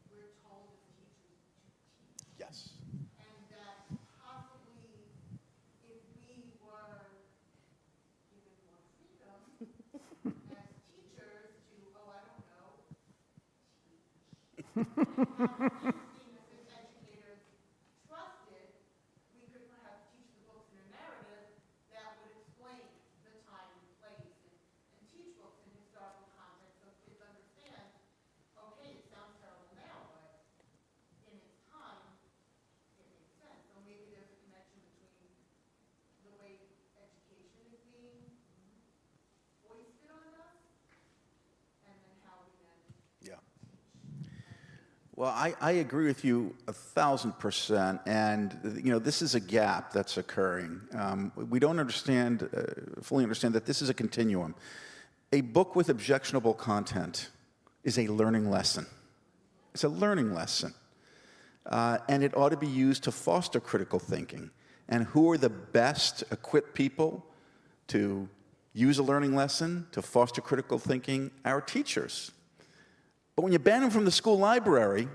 we're told as teachers to teach. Yes. And that possibly if we were given more freedom as teachers to, I don't know, teach. As educators trusted, we could perhaps teach the books in a narrative that would explain the time and place and teach books in historical context so kids understand, okay, it sounds terrible now, but in its time, it makes sense. So maybe there's a connection between the way education is being foisted on us and then how we then Yeah. Well, I agree with you 1,000%, and you know this is a gap that's occurring. We don't fully understand that this is a continuum. A book with objectionable content is a learning lesson. It's a learning lesson, and it ought to be used to foster critical thinking. And who are the best equipped people to use a learning lesson to foster critical thinking? Our teachers. But when you ban them from the school library,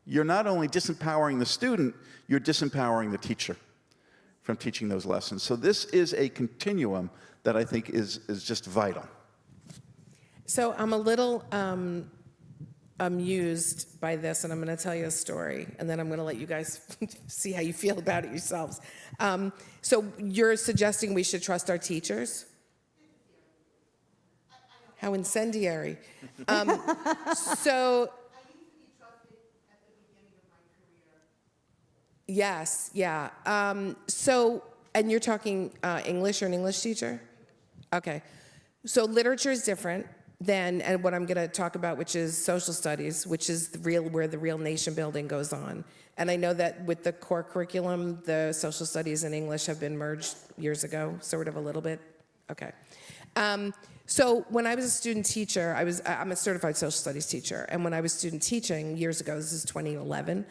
you're not only disempowering the student, you're disempowering the teacher from teaching those lessons. So this is a continuum that I think is just vital. So I'm a little amused by this, and I'm going to tell you a story, and then I'm going to let you guys see how you feel about it yourselves. So you're suggesting we should trust our teachers? How incendiary. So, yes, yeah. And you're talking English, you're an English teacher? Okay. So literature is different than, and what I'm going to talk about, which is social studies, which is where the real nation building goes on. And I know that with the core curriculum, the social studies and English have been merged years ago, sort of a little bit. Okay. So when I was a student teacher, I'm a certified social studies teacher, and when I was student teaching years ago, this is 2011,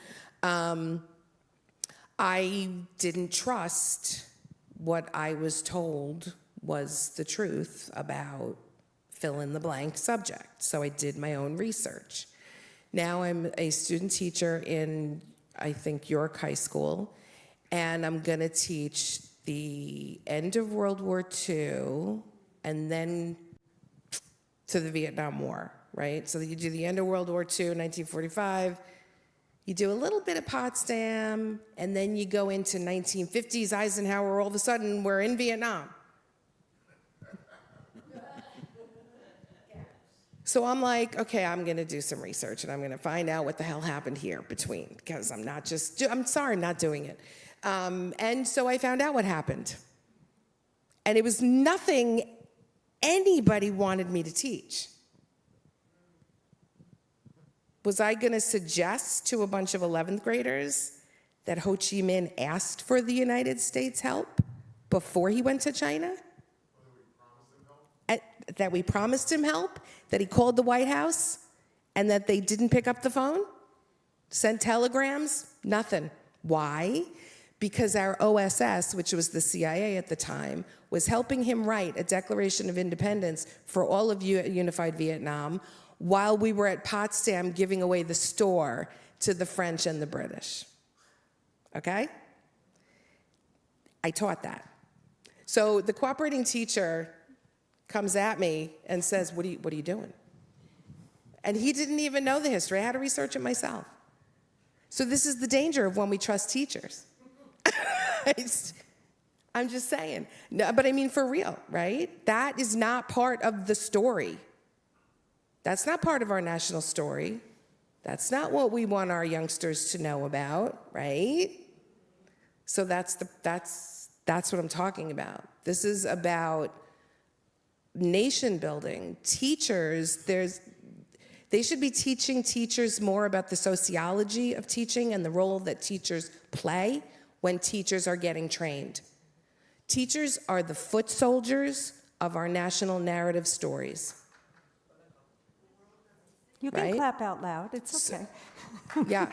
I didn't trust what I was told was the truth about fill in the blank subject. So I did my own research. Now I'm a student teacher in, I think, York High School, and I'm going to teach the end of World War II and then to the Vietnam War, right? So you do the end of World War II, 1945, you do a little bit of Potsdam, and then you go into 1950s Eisenhower, all of a sudden we're in Vietnam. So I'm like, okay, I'm gonna do some research and I'm gonna find out what the hell happened here between, because I'm not doing it. And so I found out what happened. And it was nothing anybody wanted me to teach. Was I going to suggest to a bunch of 11th graders that Ho Chi Minh asked for the United States help before he went to China? That we promised him help? That he called the White House and that they didn't pick up the phone? Sent telegrams? Nothing. Why? Because our OSS, which was the CIA at the time, was helping him write a Declaration of Independence for all of unified Vietnam while we were at Potsdam giving away the store to the French and the British. Okay? I taught that. So the cooperating teacher comes at me and says, what are you doing? And he didn't even know the history. I had to research it myself. So this is the danger of when we trust teachers. I'm just saying. No, but I mean, for real, right? That is not part of the story. That's not part of our national story. That's not what we want our youngsters to know about, right? So that's what I'm talking about. This is about nation building. Teachers, they should be teaching teachers more about the sociology of teaching and the role that teachers play when teachers are getting trained. Teachers are the foot soldiers of our national narrative stories. You can Right? clap out loud, it's okay. Yeah.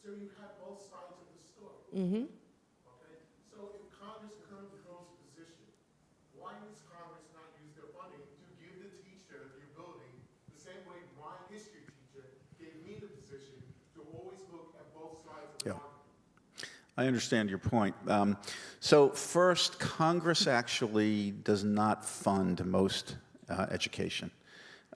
So you have both sides of the story. Mm-hmm. Okay? So if Congress comes to those positions, why does Congress not use their funding to give the teacher the ability, the same way my history teacher gave me the position, to always look at both sides of the argument? I understand your point. So first, Congress actually does not fund most education.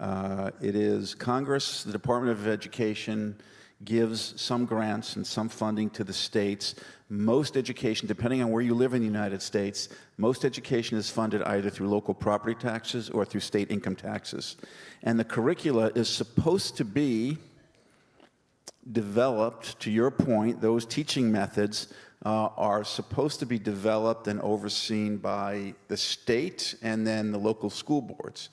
It is Congress, the Department of Education, gives some grants and some funding to the states. Most education, depending on where you live in the United States, most education is funded either through local property taxes or through state income taxes. And the curricula is supposed to be developed, to your point, those teaching methods are supposed to be developed and overseen by the state and then the local school boards.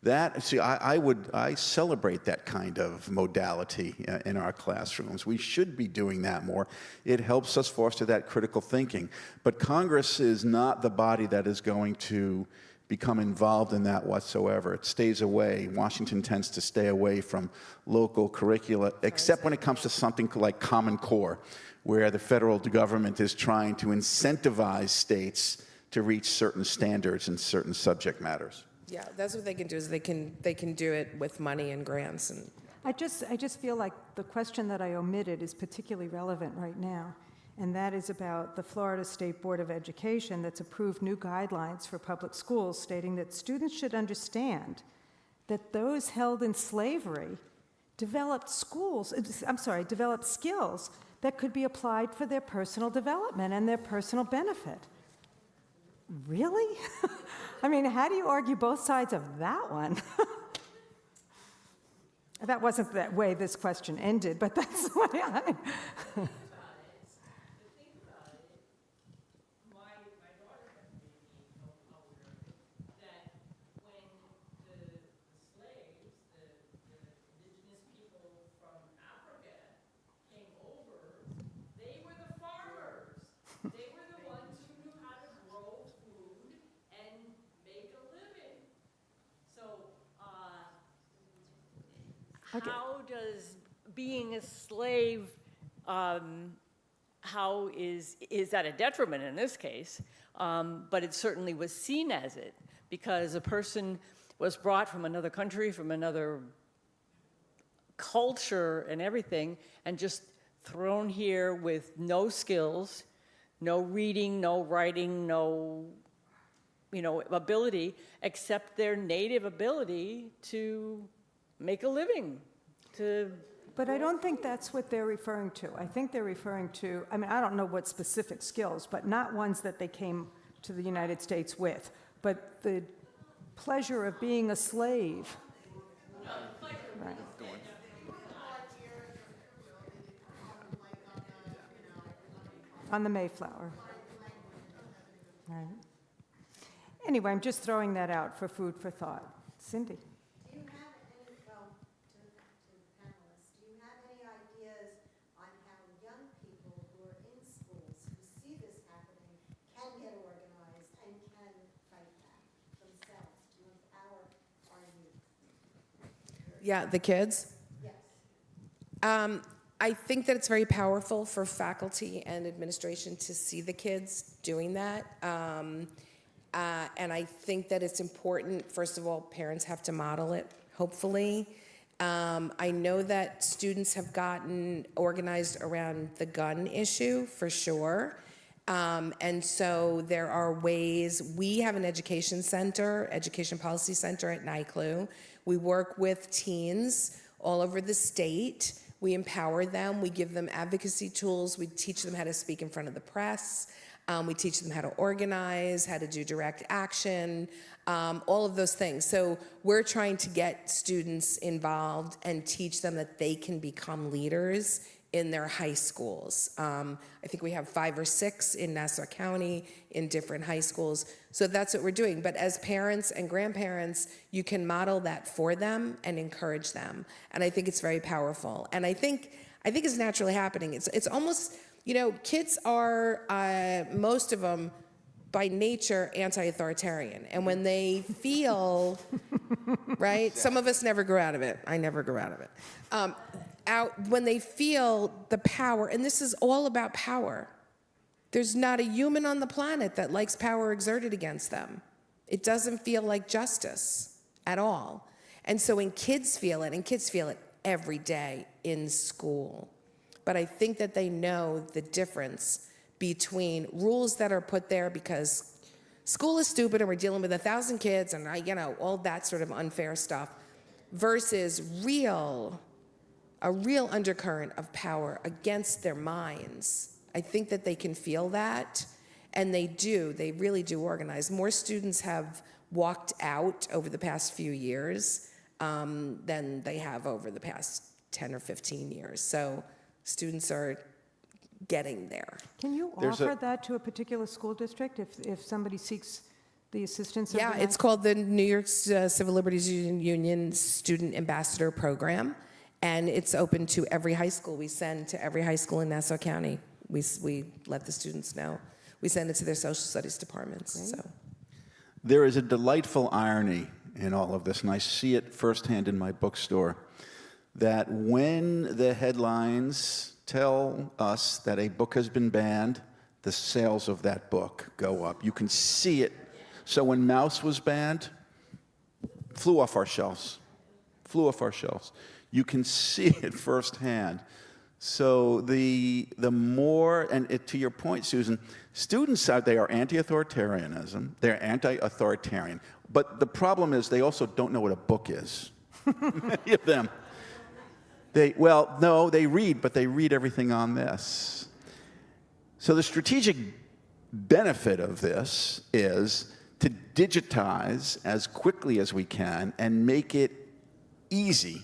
I celebrate that kind of modality in our classrooms. We should be doing that more. It helps us foster that critical thinking. But Congress is not the body that is going to become involved in that whatsoever. It stays away. Washington tends to stay away from local curricula, except when it comes to something like Common Core, where the federal government is trying to incentivize states to reach certain standards in certain subject matters. Yeah, that's what they can do, is they can do it with money and grants. And I just feel like the question that I omitted is particularly relevant right now, and that is about the Florida State Board of Education that's approved new guidelines for public schools stating that students should understand that those held in slavery developed skills that could be applied for their personal development and their personal benefit. Really? I mean, how do you argue both sides of that one? That wasn't the way this question ended, but that's the way I... How does being a slave, how is that a detriment in this case? But it certainly was seen as it, because a person was brought from another country, from another culture and everything, and just thrown here with no skills, no reading, no writing, no ability, except their native ability to make a living. But I don't think that's what they're referring to. I think they're referring to, I mean, I don't know what specific skills, but not ones that they came to the United States with, but the pleasure of being a slave. Right. On the Mayflower. Right. Anyway, I'm just throwing that out for food for thought. Cindy? Do you have any, well, to the panelists, do you have any ideas on how young people who are in schools who see this happening can get organized and can fight back themselves to empower our youth? yeah, the kids. Yes. I think that it's very powerful for faculty and administration to see the kids doing that. And I think that it's important, first of all, parents have to model it, hopefully. I know that students have gotten organized around the gun issue, for sure. And so there are ways, we have an education center, education policy center at NYCLU. We work with teens all over the state. We empower them, we give them advocacy tools, we teach them how to speak in front of the press, we teach them how to organize, how to do direct action, all of those things. So we're trying to get students involved and teach them that they can become leaders in their high schools. I think we have 5 or 6 in Nassau County in different high schools. So that's what we're doing. But as parents and grandparents, you can model that for them and encourage them. And I think it's very powerful. And I think it's naturally happening. It's almost, kids are, most of them, by nature, anti-authoritarian. And when they feel, right? Some of us never grew out of it. I never grew out of it. When they feel the power, and this is all about power. There's not a human on the planet that likes power exerted against them. It doesn't feel like justice at all. And so when kids feel it, and kids feel it every day in school, but I think that they know the difference between rules that are put there because school is stupid and we're dealing with 1,000 kids and all that sort of unfair stuff, versus a real undercurrent of power against their minds. I think that they can feel that, and they really do organize. More students have walked out over the past few years than they have over the past 10 or 15 years. So students are getting there. Can you offer that to a particular school district if somebody seeks the assistance of Yeah, the it's called the New York Civil Liberties Union Student Ambassador Program, and it's open to every high school. We send to every high school in Nassau County. We let the students know. We send it to their social studies departments. So. There is a delightful irony in all of this, and I see it firsthand in my bookstore, that when the headlines tell us that a book has been banned, the sales of that book go up. You can see it. So when Mouse was banned, flew off our shelves. Flew off our shelves. You can see it firsthand. So the more, and to your point, Susan, students out there are anti-authoritarianism, they're anti-authoritarian, but the problem is they also don't know what a book is. Many of them. They read, but they read everything on this. So the strategic benefit of this is to digitize as quickly as we can and make it easy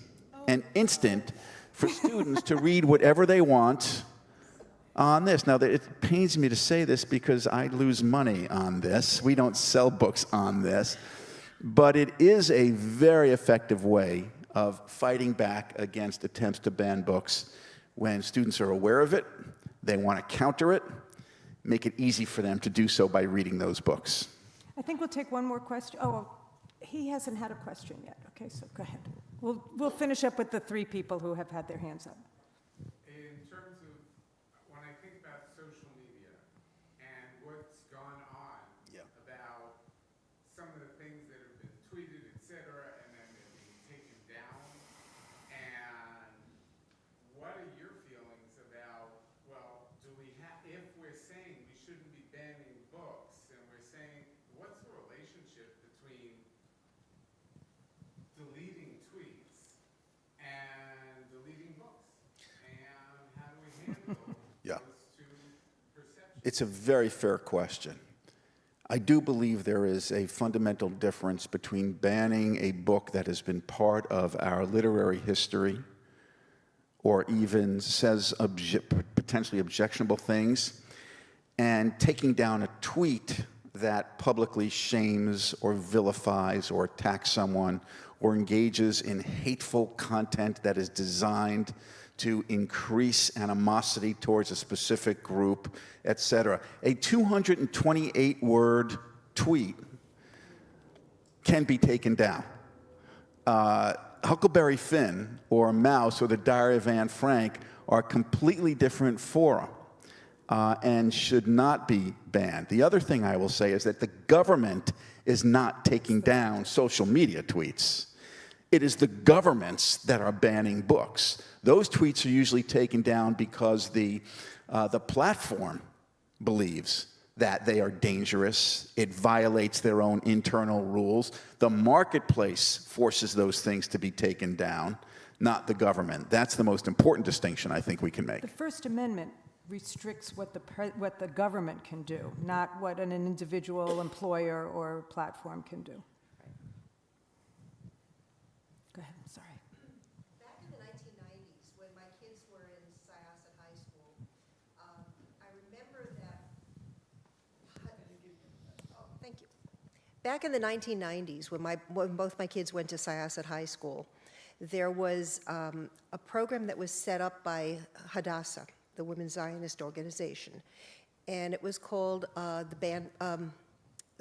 and instant for students to read whatever they want on this. Now, it pains me to say this because I lose money on this. We don't sell books on this. But it is a very effective way of fighting back against attempts to ban books when students are aware of it, they want to counter it, make it easy for them to do so by reading those books. I think we'll take one more question. Oh, he hasn't had a question yet. Okay, so go ahead. We'll finish up with the three people who have had their hands up. In terms of when I think about social media and what's gone on about some of the things that have been tweeted, et cetera, and then they're being taken down, and what are your feelings about, well, do we have, if we're saying we shouldn't be banning books, and we're saying, what's the relationship between deleting tweets and deleting books? And how do we handle Yeah. those two perceptions? It's a very fair question. I do believe there is a fundamental difference between banning a book that has been part of our literary history or even says potentially objectionable things and taking down a tweet that publicly shames or vilifies or attacks someone or engages in hateful content that is designed to increase animosity towards a specific group, etc. A 228-word tweet can be taken down. Huckleberry Finn or Mouse or the Diary of Anne Frank are a completely different forum and should not be banned. The other thing I will say is that the government is not taking down social media tweets. It is the governments that are banning books. Those tweets are usually taken down because the platform believes that they are dangerous. It violates their own internal rules. The marketplace forces those things to be taken down, not the government. That's the most important distinction I think we can make. The First Amendment restricts what the government can do, not what an individual employer or platform can do. Go ahead, sorry. Back in the 1990s, when my kids were in Syosset High School, I remember that. Oh, thank you. Back in the 1990s, when both my kids went to Syosset High School, there was a program that was set up by Hadassah, the Women's Zionist Organization, and it was called the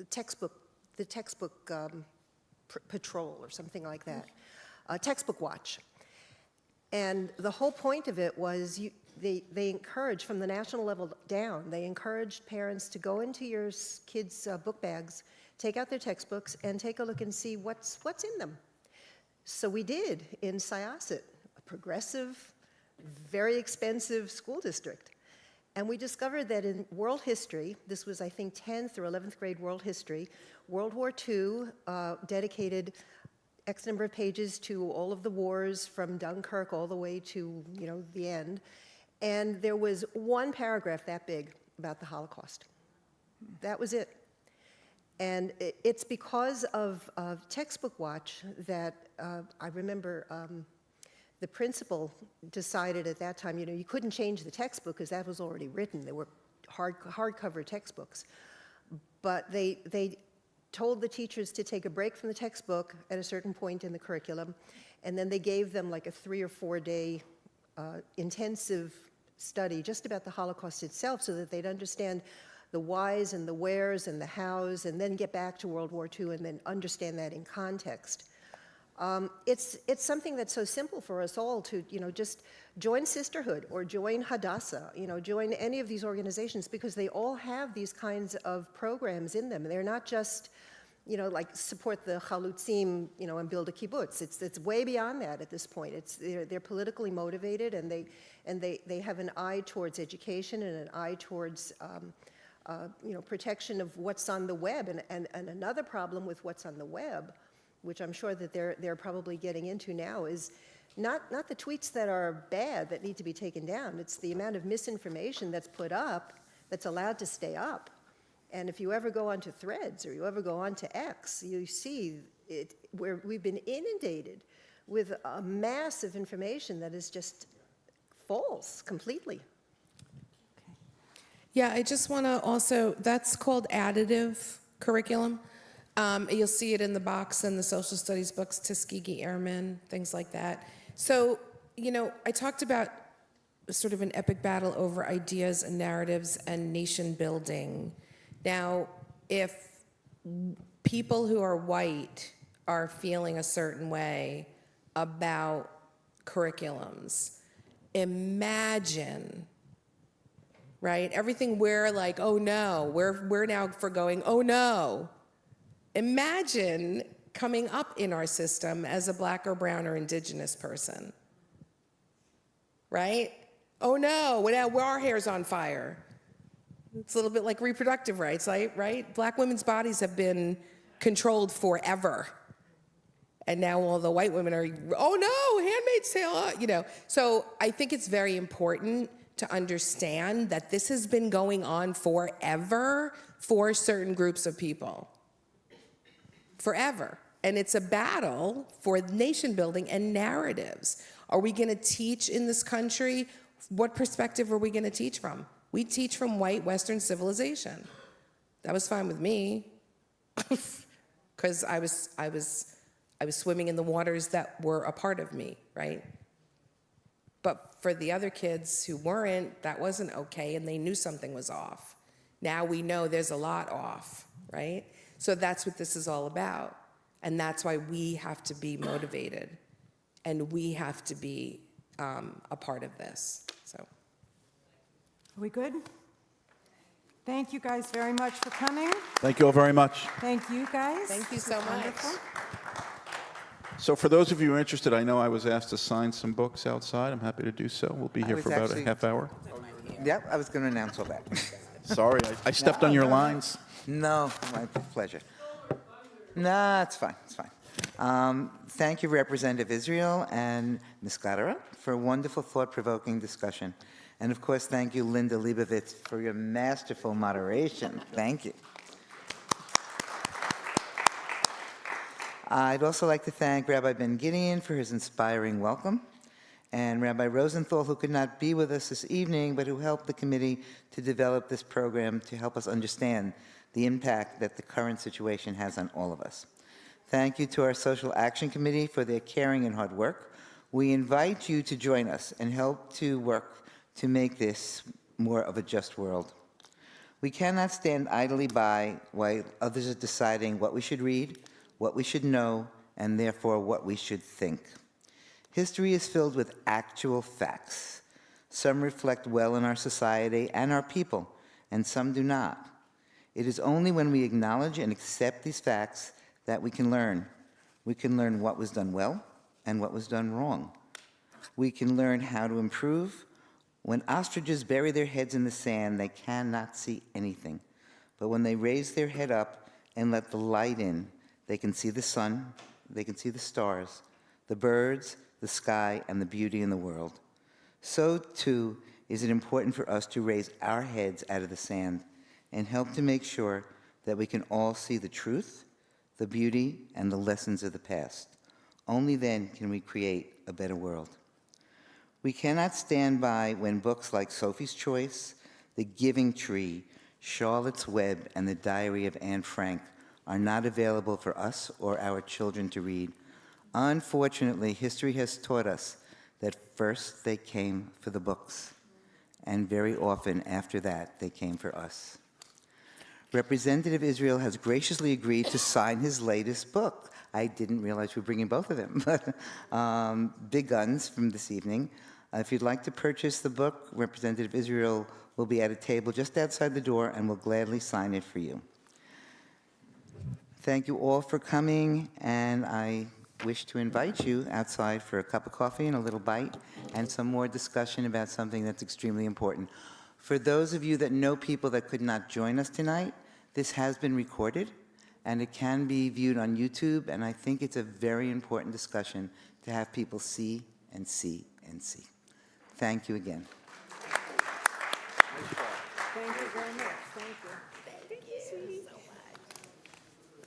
textbook patrol or something like that. Textbook watch. And the whole point of it was they encouraged, from the national level down, they encouraged parents to go into your kids' book bags, take out their textbooks, and take a look and see what's in them. So we did in Syosset, a progressive, very expensive school district. And we discovered that in world history, this was, I think, 10th or 11th grade world history, World War II dedicated X number of pages to all of the wars from Dunkirk all the way to, the end. And there was one paragraph that big about the Holocaust. That was it. And it's because of Textbook Watch that I remember the principal decided at that time, you couldn't change the textbook because that was already written. There were hardcover textbooks. But they told the teachers to take a break from the textbook at a certain point in the curriculum, and then they gave them like a 3 or 4 day intensive study just about the Holocaust itself so that they'd understand the whys and the wheres and the hows, and then get back to World War II and then understand that in context. It's something that's so simple for us all to, just join Sisterhood or join Hadassah, join any of these organizations, because they all have these kinds of programs in them. They're not just, like support the Chalutzim, and build a kibbutz. It's way beyond that at this point. They're politically motivated, and they have an eye towards education and an eye towards protection of what's on the web. And another problem with what's on the web, which I'm sure that they're probably getting into now, is not the tweets that are bad that need to be taken down. It's the amount of misinformation that's put up that's allowed to stay up. And if you ever go onto Threads or you ever go onto X, you see it where we've been inundated with a mass of information that is just false completely. Yeah, I just want to also, that's called additive curriculum. You'll see it in the box in the social studies books, Tuskegee Airmen, things like that. So, I talked about sort of an epic battle over ideas and narratives and nation building. Now, if people who are white are feeling a certain way about curriculums, imagine, right? Everything we're like, oh no, we're now forgoing, oh no. Imagine coming up in our system as a black or brown or indigenous person, right? Oh no, now our hair's on fire. It's a little bit like reproductive rights, right? Black women's bodies have been controlled forever. And now all the white women are, oh no, Handmaid's Tale, So I think it's very important to understand that this has been going on forever for certain groups of people. Forever. And it's a battle for nation building and narratives. Are we going to teach in this country? What perspective are we going to teach from? We teach from white Western civilization. That was fine with me, because I was swimming in the waters that were a part of me, right? But for the other kids who weren't, that wasn't okay, and they knew something was off. Now we know there's a lot off, right? So that's what this is all about. And that's why we have to be motivated, and we have to be a part of this, so. Are we good? Thank you guys very much for coming. Thank you all very much. Thank you guys. Thank you so much. Wonderful. So for those of you who are interested, I know I was asked to sign some books outside. I'm happy to do so. We'll be here was for about actually- a half hour. Yep, I was going to announce all that. Sorry, I stepped on your lines. No, my pleasure. No, it's fine, it's fine. Thank you, Representative Israel and Ms. Gladera, for a wonderful, thought-provoking discussion. And of course, thank you, Linda Leibovitz, for your masterful moderation. Thank you. I'd also like to thank Rabbi Ben Gideon for his inspiring welcome, and Rabbi Rosenthal, who could not be with us this evening, but who helped the committee to develop this program to help us understand the impact that the current situation has on all of us. Thank you to our Social Action Committee for their caring and hard work. We invite you to join us and help to work to make this more of a just world. We cannot stand idly by while others are deciding what we should read, what we should know, and therefore what we should think. History is filled with actual facts. Some reflect well in our society and our people, and some do not. It is only when we acknowledge and accept these facts that we can learn. We can learn what was done well and what was done wrong. We can learn how to improve. When ostriches bury their heads in the sand, they cannot see anything. But when they raise their head up and let the light in, they can see the sun, they can see the stars, the birds, the sky, and the beauty in the world. So, too, is it important for us to raise our heads out of the sand and help to make sure that we can all see the truth, the beauty, and the lessons of the past. Only then can we create a better world. We cannot stand by when books like Sophie's Choice, The Giving Tree, Charlotte's Web, and The Diary of Anne Frank are not available for us or our children to read. Unfortunately, history has taught us that first they came for the books, and very often after that, they came for us. Representative Israel has graciously agreed to sign his latest book. I didn't realize we were bringing both of them, but big guns from this evening. If you'd like to purchase the book, Representative Israel will be at a table just outside the door and will gladly sign it for you. Thank you all for coming, and I wish to invite you outside for a cup of coffee and a little bite and some more discussion about something that's extremely important. For those of you that know people that could not join us tonight, this has been recorded, and it can be viewed on YouTube, and I think it's a very important discussion to have people see and see and see. Thank you again. Thank you very much. Thank you.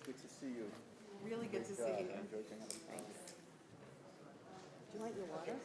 Good to see you. Really good to see you. Do you want your water?